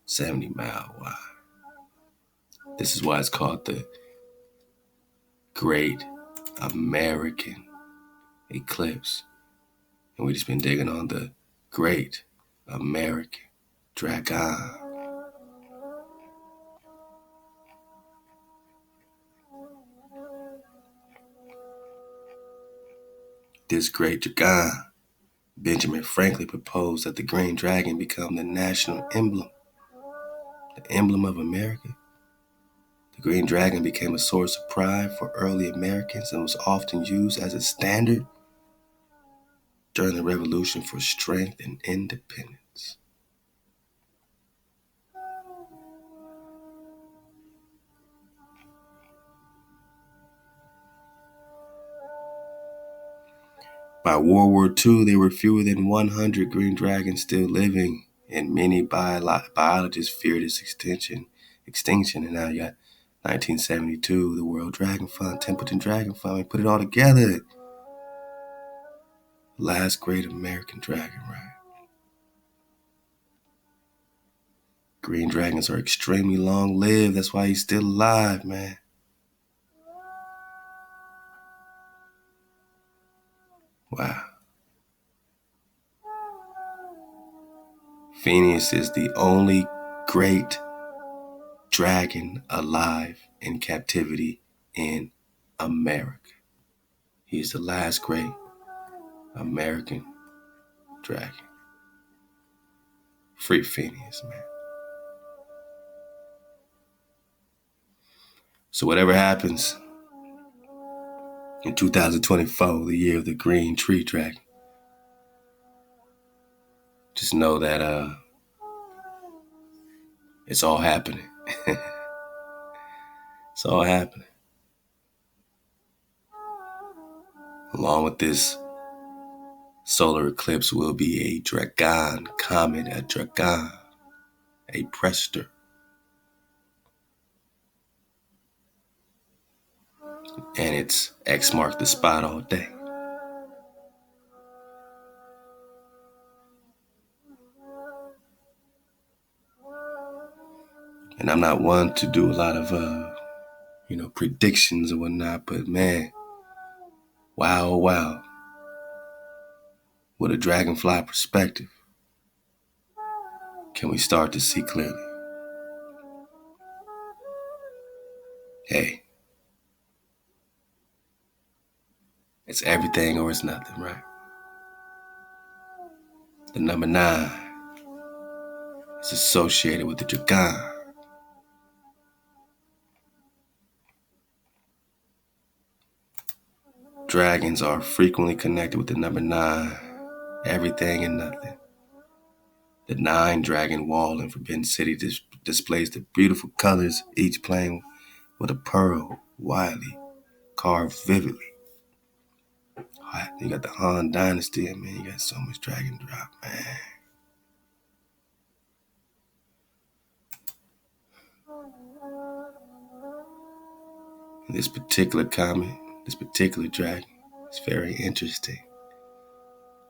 70 mile wide. This is why it's called the Great American Eclipse. And we just been digging on the great American dragon. This great dragon, Benjamin Franklin proposed that the green dragon become the national emblem, the emblem of America. The green dragon became a source of pride for early Americans and was often used as a standard during the Revolution for strength and independence. By World War II, there were fewer than 100 green dragons still living, and many biologists feared its extinction. And now you got 1972, the World Dragon Fund, Templeton Dragon Fund. We put it all together. Last great American dragon, right? Green dragons are extremely long-lived. That's why he's still alive, man. Wow. Phineus is the only great dragon alive in captivity in America. He's the last great American dragon. Free Phineus, man. So whatever happens in 2024, the year of the green tree dragon, just know that it's all happening. It's all happening. Along with this solar eclipse will be a dragon comet, a dragon, a prester. And it's X marked the spot all day. And I'm not one to do a lot of, predictions or whatnot, but man, wow, oh wow. With a dragonfly perspective, can we start to see clearly? Hey, it's everything or it's nothing, right? The number 9 is associated with the dragon. Dragons are frequently connected with the number 9, everything and nothing. The 9 dragon wall in Forbidden City displays the beautiful colors, each playing with a pearl, widely carved vividly. You got the Han Dynasty, man. You got so much dragon drop, man. This particular comet, this particular dragon, is very interesting.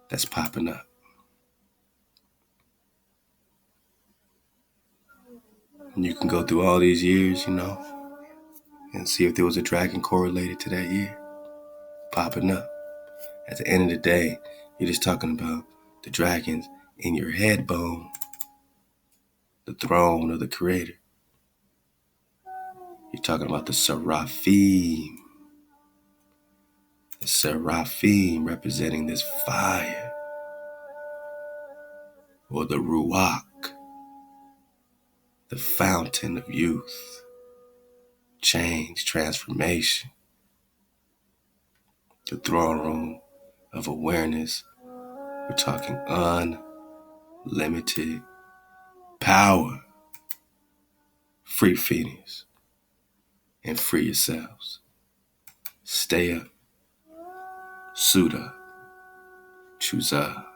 That's popping up. And you can go through all these years, and see if there was a dragon correlated to that year. Popping up. At the end of the day, you're just talking about the dragons in your head bone, the throne of the creator. You're talking about the seraphim. The seraphim representing this fire, or the ruach, the fountain of youth, change, transformation, the throne room of awareness. We're talking unlimited power. Free Phineus and free yourselves. Stay up, suit up, choose up.